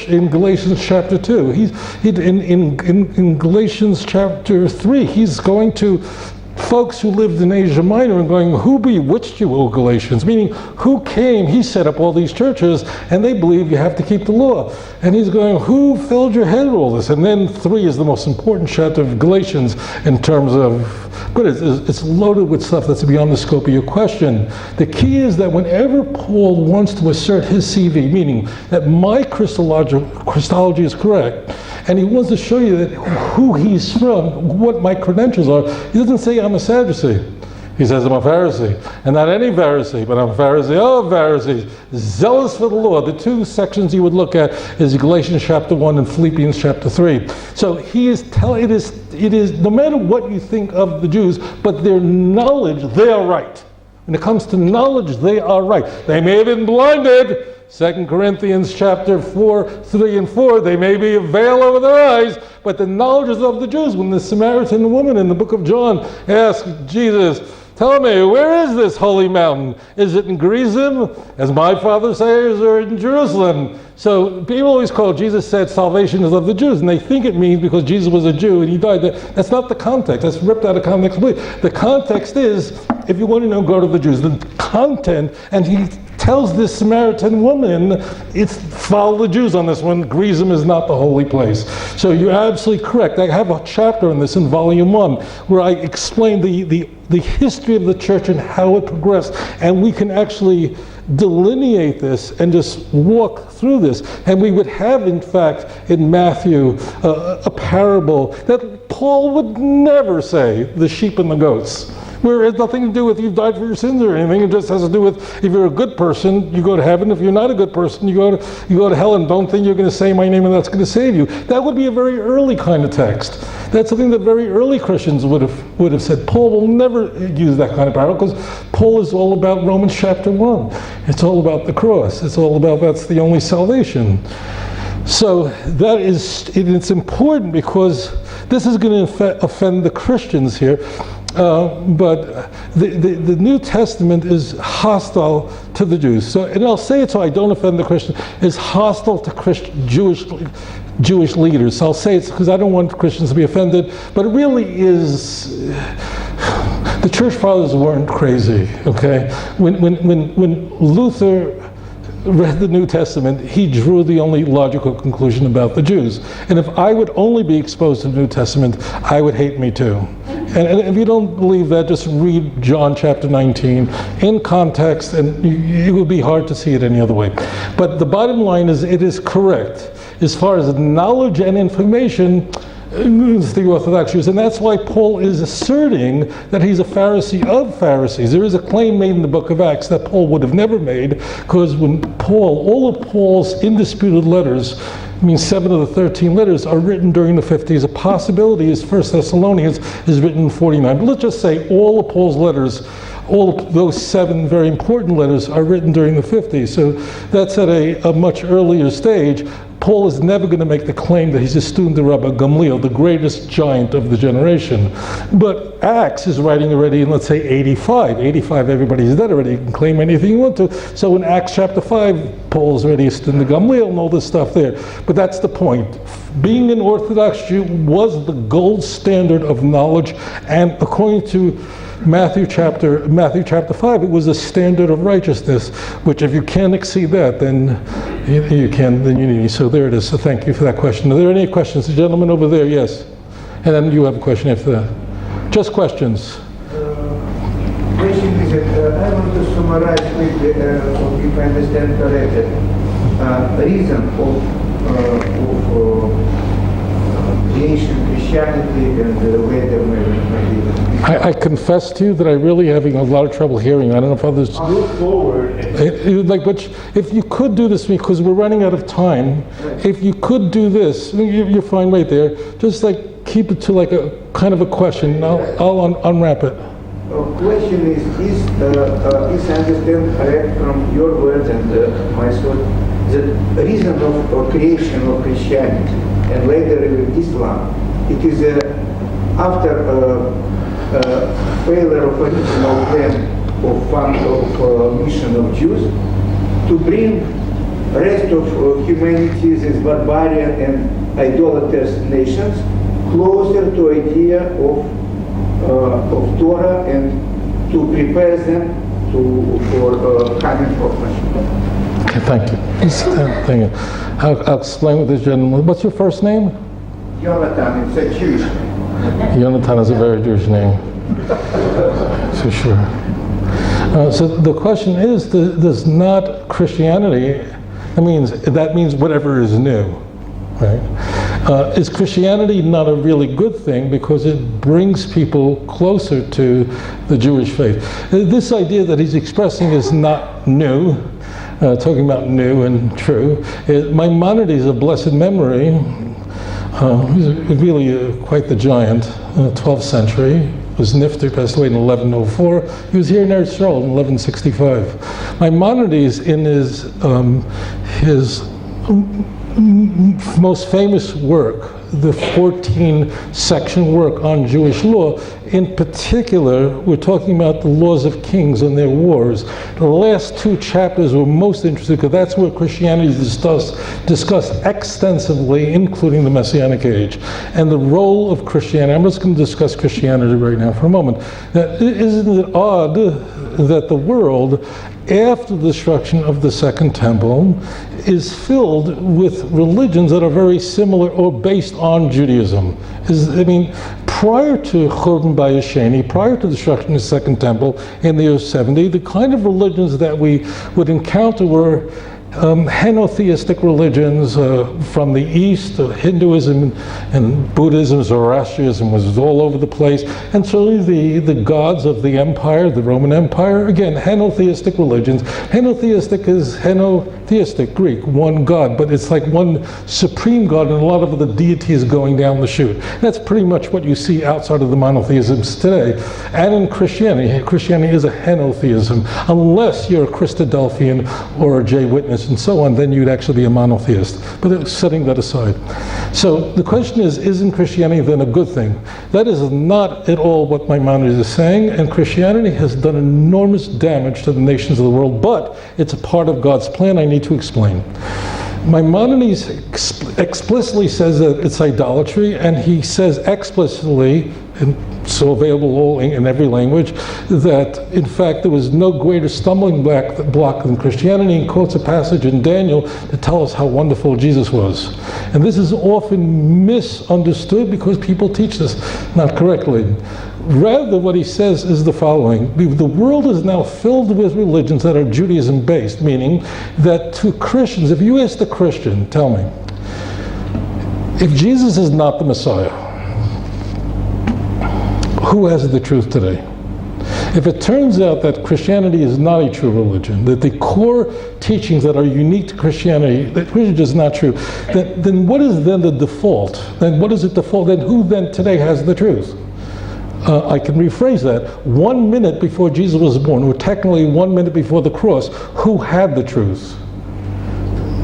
In Galatians chapter 2. In Galatians chapter 3, he's going to folks who lived in Asia Minor and going, who bewitched you, O Galatians? Meaning, who came? He set up all these churches, and they believe you have to keep the law. And he's going, who filled your head with all this? And then 3 is the most important chapter of Galatians in terms of, but it's loaded with stuff that's beyond the scope of your question. The key is that whenever Paul wants to assert his CV, meaning that my Christology is correct, and he wants to show you that who he's from, what my credentials are, he doesn't say I'm a Sadducee. He says I'm a Pharisee. And not any Pharisee, but I'm a Pharisee of Pharisees, zealous for the law. The 2 sections he would look at is Galatians chapter 1 and Philippians chapter 3. So he is it is no matter what you think of the Jews, but their knowledge, they are right. When it comes to knowledge, they are right. They may have been blinded. 2 Corinthians chapter 4, 3 and 4, they may be a veil over their eyes, but the knowledge is of the Jews. When the Samaritan woman in the book of John asked Jesus, tell me, where is this holy mountain? Is it in Gerizim, as my father says, or in Jerusalem? So people always call, Jesus said salvation is of the Jews, and they think it means because Jesus was a Jew and he died. That's not the context. That's ripped out of context completely. The context is, if you want to know, go to the Jews. The content, and he tells this Samaritan woman, it's follow the Jews on this one. Gerizim is not the holy place. So you're absolutely correct. I have a chapter on this in volume 1 where I explain the history of the church and how it progressed, and we can actually delineate this and just walk through this. And we would have, in fact, in Matthew, a parable that Paul would never say, the sheep and the goats. Where it has nothing to do with you've died for your sins or anything. It just has to do with if you're a good person, you go to heaven. If you're not a good person, you go to hell, and don't think you're going to say my name and that's going to save you. That would be a very early kind of text. That's something that very early Christians would have said. Paul will never use that kind of parable because Paul is all about Romans chapter 1. It's all about the cross. It's all about that's the only salvation. So that is, it's important because this is going to offend the Christians here. But the New Testament is hostile to the Jews. So, and I'll say it so I don't offend the Christian, is hostile to Jewish leaders. So I'll say it's because I don't want Christians to be offended, but it really is. The church fathers weren't crazy, okay? When Luther read the New Testament, he drew the only logical conclusion about the Jews. And if I would only be exposed to the New Testament, I would hate me too. And if you don't believe that, just read John chapter 19 in context, and it would be hard to see it any other way. But the bottom line is, it is correct. As far as knowledge and information, it's the Orthodox Jews, and that's why Paul is asserting that he's a Pharisee of Pharisees. There is a claim made in the book of Acts that Paul would have never made, because when all of Paul's indisputed letters I mean, 7 of the 13 letters are written during the 50s. A possibility is 1 Thessalonians is written in 49. But let's just say all of Paul's letters, all of those 7 very important letters are written during the 50s. So that's at a much earlier stage. Paul is never going to make the claim that he's a student of Rabbi Gamliel, the greatest giant of the generation. But Acts is writing already in, let's say, 85. 85, everybody's dead already. You can claim anything you want to. So in Acts chapter 5, Paul's already a student of Gamliel and all this stuff there. But that's the point. Being an Orthodox Jew was the gold standard of knowledge, and according to Matthew chapter 5, it was a standard of righteousness, which if you can't exceed that, then you need. So there it is. So thank you for that question. Are there any questions? The gentleman over there, yes. And then you have a question after that. Just questions. Question is that I want to summarize quickly, if I understand correctly, reason of creation, Christianity, and the way that maybe. I confess to you that I'm really having a lot of trouble hearing. I don't know if others. Move forward. But if you could do this, because we're running out of time, if you could do this, you're fine right there. Just like keep it to like a kind of a question. I'll unwrap it. Question is I understand correct from your words and my thought, the reason of creation of Christianity and later Islam, it is after failure of original plan of mission of Jews to bring rest of humanity, these barbarian and idolatrous nations, closer to idea of Torah and to prepare them for coming of Mashiach. Okay, thank you. Thank you. I'll explain with this gentleman. What's your first name? Jonathan, it's a Jewish name. Jonathan is a very Jewish name, for sure. So the question is, does not Christianity, that means whatever is new, right? Is Christianity not a really good thing because it brings people closer to the Jewish faith? This idea that he's expressing is not new. Talking about new and true. Maimonides of blessed memory, he's really quite the giant, 12th century, was Nifter, passed away in 1104. He was here in Eretz Yisrael in 1165. Maimonides, in his most famous work, the 14-section work on Jewish law, in particular, we're talking about the laws of kings and their wars. The last 2 chapters were most interesting because that's where Christianity is discussed extensively, including the Messianic Age, and the role of Christianity. I'm just going to discuss Christianity right now for a moment. Isn't it odd that the world, after the destruction of the Second Temple, is filled with religions that are very similar or based on Judaism? Prior to Churban Bayesheni, prior to the destruction of the Second Temple in the year 70, the kind of religions that we would encounter were henotheistic religions from the East. Hinduism and Buddhism, Zoroastrianism was all over the place. And certainly the gods of the empire, the Roman Empire, again, henotheistic religions. Henotheistic is henotheistic, Greek, one God, but it's like one supreme God and a lot of the deities going down the chute. That's pretty much what you see outside of the monotheisms today. And in Christianity, Christianity is a henotheism, unless you're a Christadelphian or a J Witness and so on, then you'd actually be a monotheist. But setting that aside. So the question is, isn't Christianity then a good thing? That is not at all what Maimonides is saying, and Christianity has done enormous damage to the nations of the world, but it's a part of God's plan I need to explain. Maimonides explicitly says that it's idolatry, and he says explicitly, and so available in every language, that in fact there was no greater stumbling block than Christianity, and quotes a passage in Daniel to tell us how wonderful Jesus was. And this is often misunderstood because people teach this not correctly. Rather, what he says is the following: the world is now filled with religions that are Judaism based, meaning that to Christians, if you ask a Christian, tell me, if Jesus is not the Messiah, who has the truth today? If it turns out that Christianity is not a true religion, that the core teachings that are unique to Christianity, that religion is not true, then what is then the default? Then what is it default? Then who then today has the truth? I can rephrase that. 1 minute before Jesus was born, or technically 1 minute before the cross, who had the truth?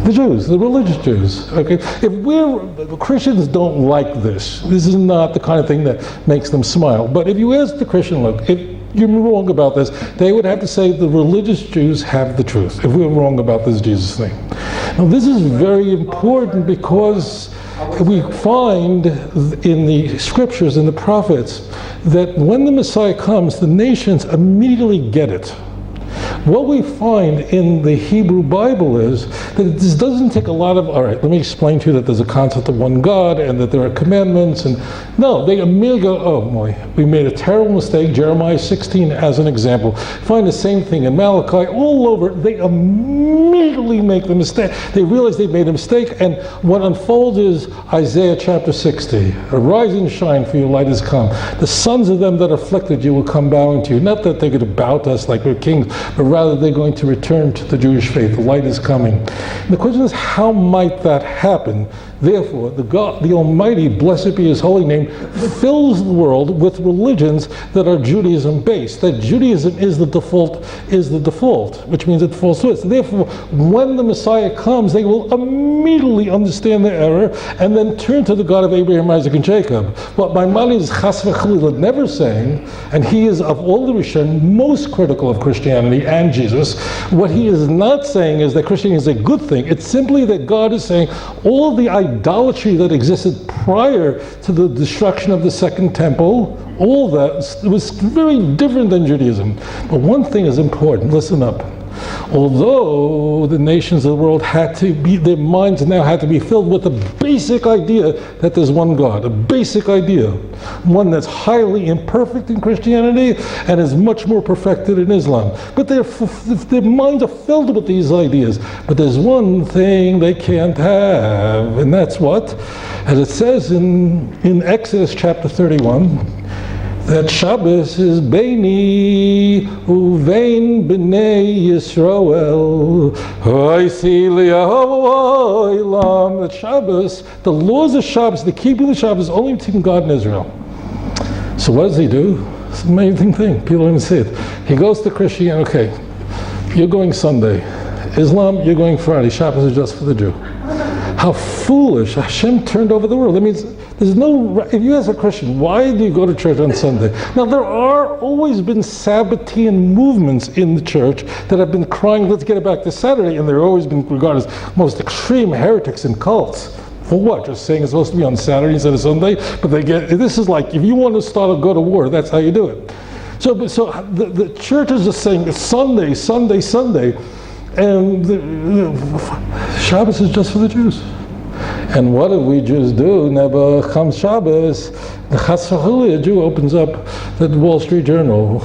The Jews, the religious Jews. Okay, if Christians don't like this. This is not the kind of thing that makes them smile. But if you ask the Christian, look, if you're wrong about this, they would have to say the religious Jews have the truth. If we're wrong about this Jesus thing. Now this is very important because we find in the scriptures and the prophets that when the Messiah comes, the nations immediately get it. What we find in the Hebrew Bible is that this doesn't take a lot of, all right, let me explain to you that there's a concept of one God and that there are commandments, and no, they immediately go, oh boy, we made a terrible mistake. Jeremiah 16 as an example. Find the same thing in Malachi, all over. They immediately make the mistake. They realize they made a mistake, and what unfolds is Isaiah chapter 60. Arise and shine, for your light has come. The sons of them that afflicted you will come bowing to you. Not that they're going to bow to us like we're kings, but rather they're going to return to the Jewish faith. The light is coming. And the question is, how might that happen? Therefore, the God, the Almighty, blessed be His holy name, fills the world with religions that are Judaism-based. That Judaism is the default, which means it falls to it. So therefore, when the Messiah comes, they will immediately understand their error and then turn to the God of Abraham, Isaac, and Jacob. What Maimonides is chas v'chalila never saying, and he is of all the Rishon most critical of Christianity and Jesus, what he is not saying is that Christianity is a good thing. It's simply that God is saying all the idolatry that existed prior to the destruction of the Second Temple, all that was very different than Judaism. But one thing is important, listen up. Although the nations of the world had to be, their minds now had to be filled with the basic idea that there's one God, a basic idea, one that's highly imperfect in Christianity and is much more perfected in Islam. But their minds are filled with these ideas. But there's one thing they can't have, and that's what? As it says in Exodus chapter 31, that Shabbos is Beini uvein b'nei Yisrael. That Shabbos, the laws of Shabbos, the keeping of Shabbos is only between God and Israel. So what does he do? It's an amazing thing. People don't even see it. He goes to Christianity. Okay, you're going Sunday. Islam, you're going Friday. Shabbos is just for the Jew. How foolish. Hashem turned over the world. That means there's no, if you ask a Christian, why do you go to church on Sunday? Now, there are always been Sabbatean movements in the church that have been crying, let's get it back to Saturday, and they've always been regarded as most extreme heretics and cults. For what? Just saying it's supposed to be on Saturday instead of Sunday? But this is like, if you want to start a go to war, that's how you do it. So the church is just saying it's Sunday, Sunday, Sunday. And Shabbos is just for the Jews. And what do we Jews do? Never comes Shabbos. The chas v'chalila, a Jew opens up the Wall Street Journal.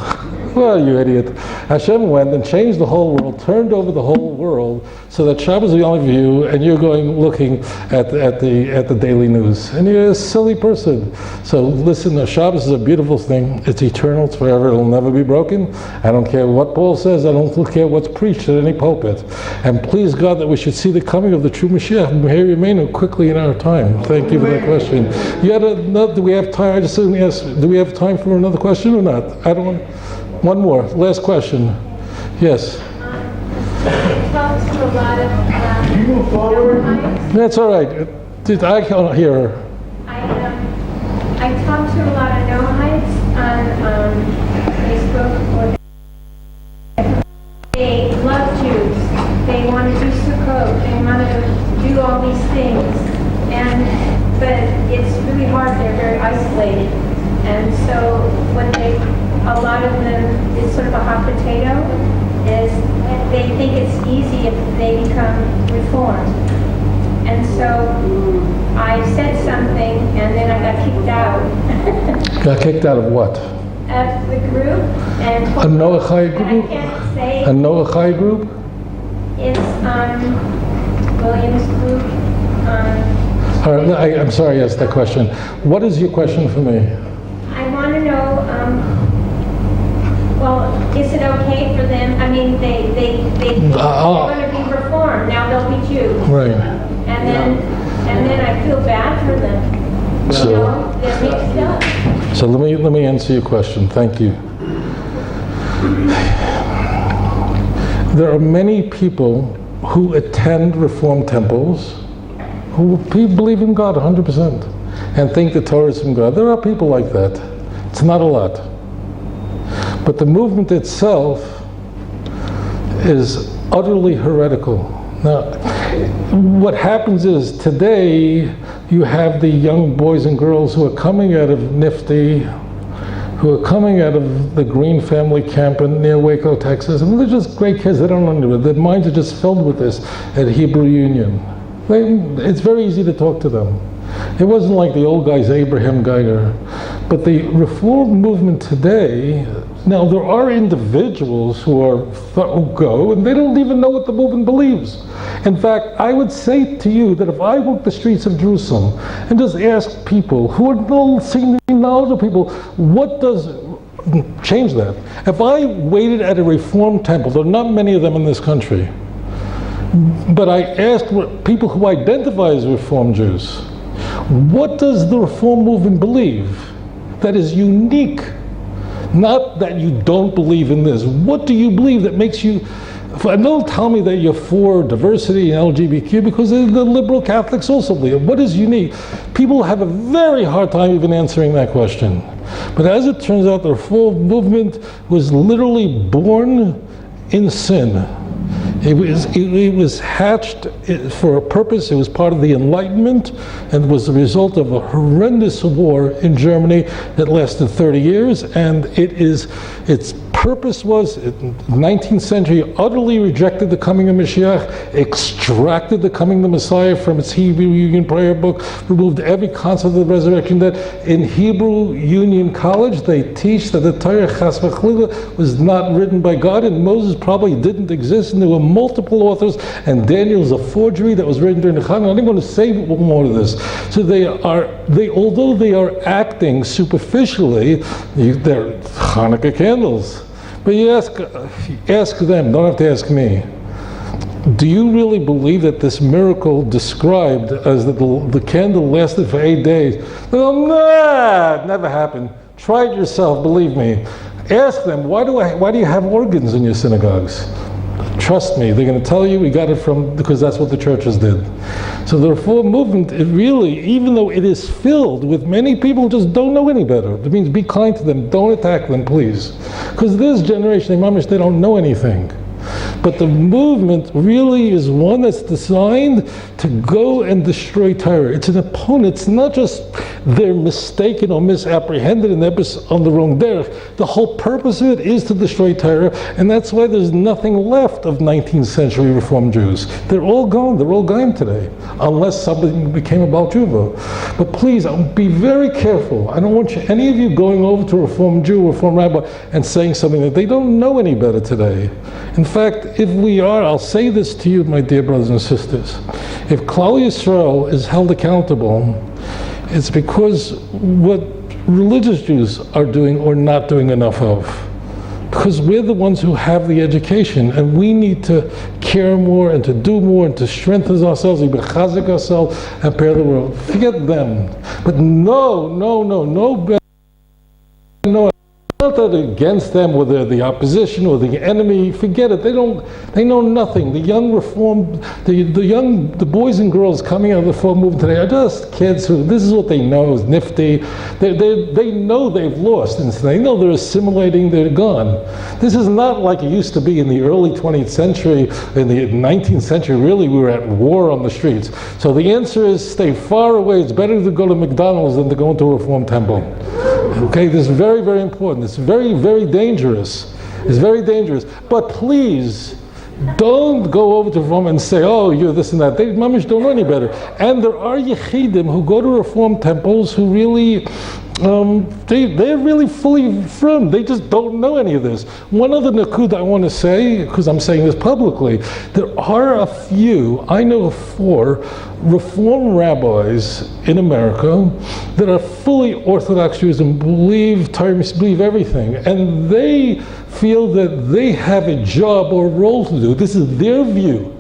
Well, you idiot. Hashem went and changed the whole world, turned over the whole world, so that Shabbos is the only view, and you're going looking at the daily news. And you're a silly person. So listen, Shabbos is a beautiful thing. It's eternal, it's forever, it'll never be broken. I don't care what Paul says, I don't care what's preached at any pulpit. And please God that we should see the coming of the true Mashiach quickly in our time. Thank you for that question. Do we have time? I just didn't ask, do we have time for another question or not? I don't want. One more, last question. Yes. It talks to a lot of Noahides. That's all right. I can't hear her. I talk to a lot of Noahides on Facebook. They love Jews. They want to do Sukkot. They want to do all these things. But it's really hard. They're very isolated. And so a lot of them, it's sort of a hot potato, is they think it's easy if they become reformed. And so I said something and then I got kicked out. Got kicked out of what? Of the group. And A Noahide group? I can't say. A Noahide group? It's William's group. All right, I'm sorry I asked that question. What is your question for me? I want to know, well, is it okay for them? I mean, they're going to be reformed. Now they'll be Jews. Right. And then I feel bad for them. So- You know, they're mixed up. So let me answer your question. Thank you. There are many people who attend Reformed temples who believe in God 100% and think the Torah is from God. There are people like that. It's not a lot. But the movement itself is utterly heretical. Now, what happens is today you have the young boys and girls who are coming out of Nifty, who are coming out of the Green Family Camp near Waco, Texas, and they're just great kids. They don't know it. Their minds are just filled with this at Hebrew Union. It's very easy to talk to them. It wasn't like the old guys, Abraham Geiger. But the Reform movement today, now there are individuals who go and they don't even know what the movement believes. In fact, I would say to you that if I walk the streets of Jerusalem and just ask people who are seemingly knowledgeable people, what does change that? If I waited at a Reformed temple, there are not many of them in this country, but I asked people who identify as Reformed Jews, what does the Reform movement believe that is unique? Not that you don't believe in this. What do you believe that makes you... Don't tell me that you're for diversity and LGBTQ, because the liberal Catholics also believe it. What is unique? People have a very hard time even answering that question. But as it turns out, the Reform movement was literally born in sin. It was hatched for a purpose. It was part of the Enlightenment and was the result of a horrendous war in Germany that lasted 30 years. And its purpose was, in the 19th century, utterly rejected the coming of Mashiach, extracted the coming of the Messiah from its Hebrew Union prayer book, removed every concept of the resurrection. That in Hebrew Union College they teach that the Torah Chas v'Chalila was not written by God, and Moses probably didn't exist, and there were multiple authors, and Daniel's a forgery that was written during the Chag. I'm going to say more of this. So although they are acting superficially, they're Hanukkah candles. But you ask them, don't have to ask me, do you really believe that this miracle described as that the candle lasted for 8 days? They go, nah, it never happened. Try it yourself, believe me. Ask them, why do you have organs in your synagogues? Trust me, they're going to tell you we got it because that's what the churches did. So the Reform movement, it really, even though it is filled with many people who just don't know any better, it means be kind to them, don't attack them, please. Because this generation, they don't know anything. But the movement really is one that's designed to go and destroy Torah. It's an opponent. It's not just they're mistaken or misapprehended and they're on the wrong derech. The whole purpose of it is to destroy Torah, and that's why there's nothing left of 19th century Reform Jews. They're all gone. They're all gone today, unless somebody became a Baal Tshuva. But please, be very careful. I don't want any of you going over to a Reform Jew, Reform rabbi, and saying something that they don't know any better today. In fact, if we are, I'll say this to you, my dear brothers and sisters, if Klal Yisrael is held accountable, it's because what religious Jews are doing or not doing enough of. Because we're the ones who have the education, and we need to care more and to do more and to strengthen ourselves, and bechazik ourselves, and prepare the world. Forget them. But no better. No. Not that against them, or they're the opposition or the enemy. Forget it. They know nothing. The young Reform, the boys and girls coming out of the Reform movement today are just kids who, this is what they know is nifty. They know they've lost, and they know they're assimilating, they're gone. This is not like it used to be in the early 20th century. In the 19th century, really, we were at war on the streets. So the answer is stay far away. It's better to go to McDonald's than to go into a Reform temple. Okay, this is very, very important. It's very, very dangerous. It's very dangerous. But please, don't go over to Reform and say, oh, you're this and that. They mamish don't know any better. And there are Yechidim who go to Reform temples who really they're really fully informed. They just don't know any of this. One other nakud I want to say, because I'm saying this publicly, there are a few, I know of 4 Reform rabbis in America that are fully Orthodox Jews and believe everything. And they feel that they have a job or role to do. This is their view.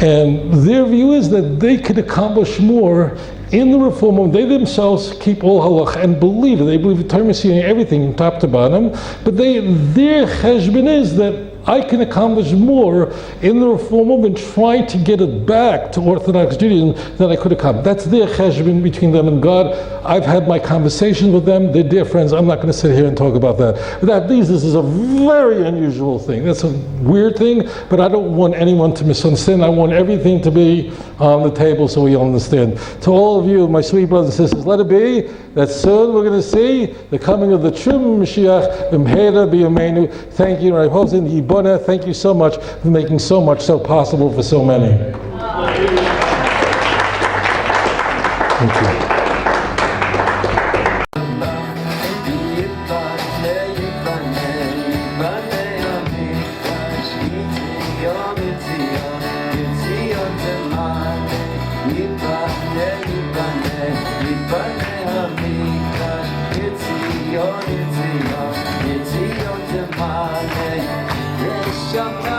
And their view is that they can accomplish more in the Reform movement. They themselves keep all halach and believe it. They believe counter-missionary everything top to bottom. But their cheshbon is that I can accomplish more in the Reform movement trying to get it back to Orthodox Judaism than I could accomplish. That's their cheshbon between them and God. I've had my conversations with them. They're dear friends. I'm not going to sit here and talk about that. But at least this is a very unusual thing. That's a weird thing, but I don't want anyone to misunderstand. I want everything to be on the table so we all understand. To all of you, my sweet brothers and sisters, let it be that soon we're going to see the coming of the true Mashiach, B'mheira B'yameinu. Thank you, Rabbi Tovia Singer. Yiboneh, thank you so much for making so much so possible for so many. Thank you. It's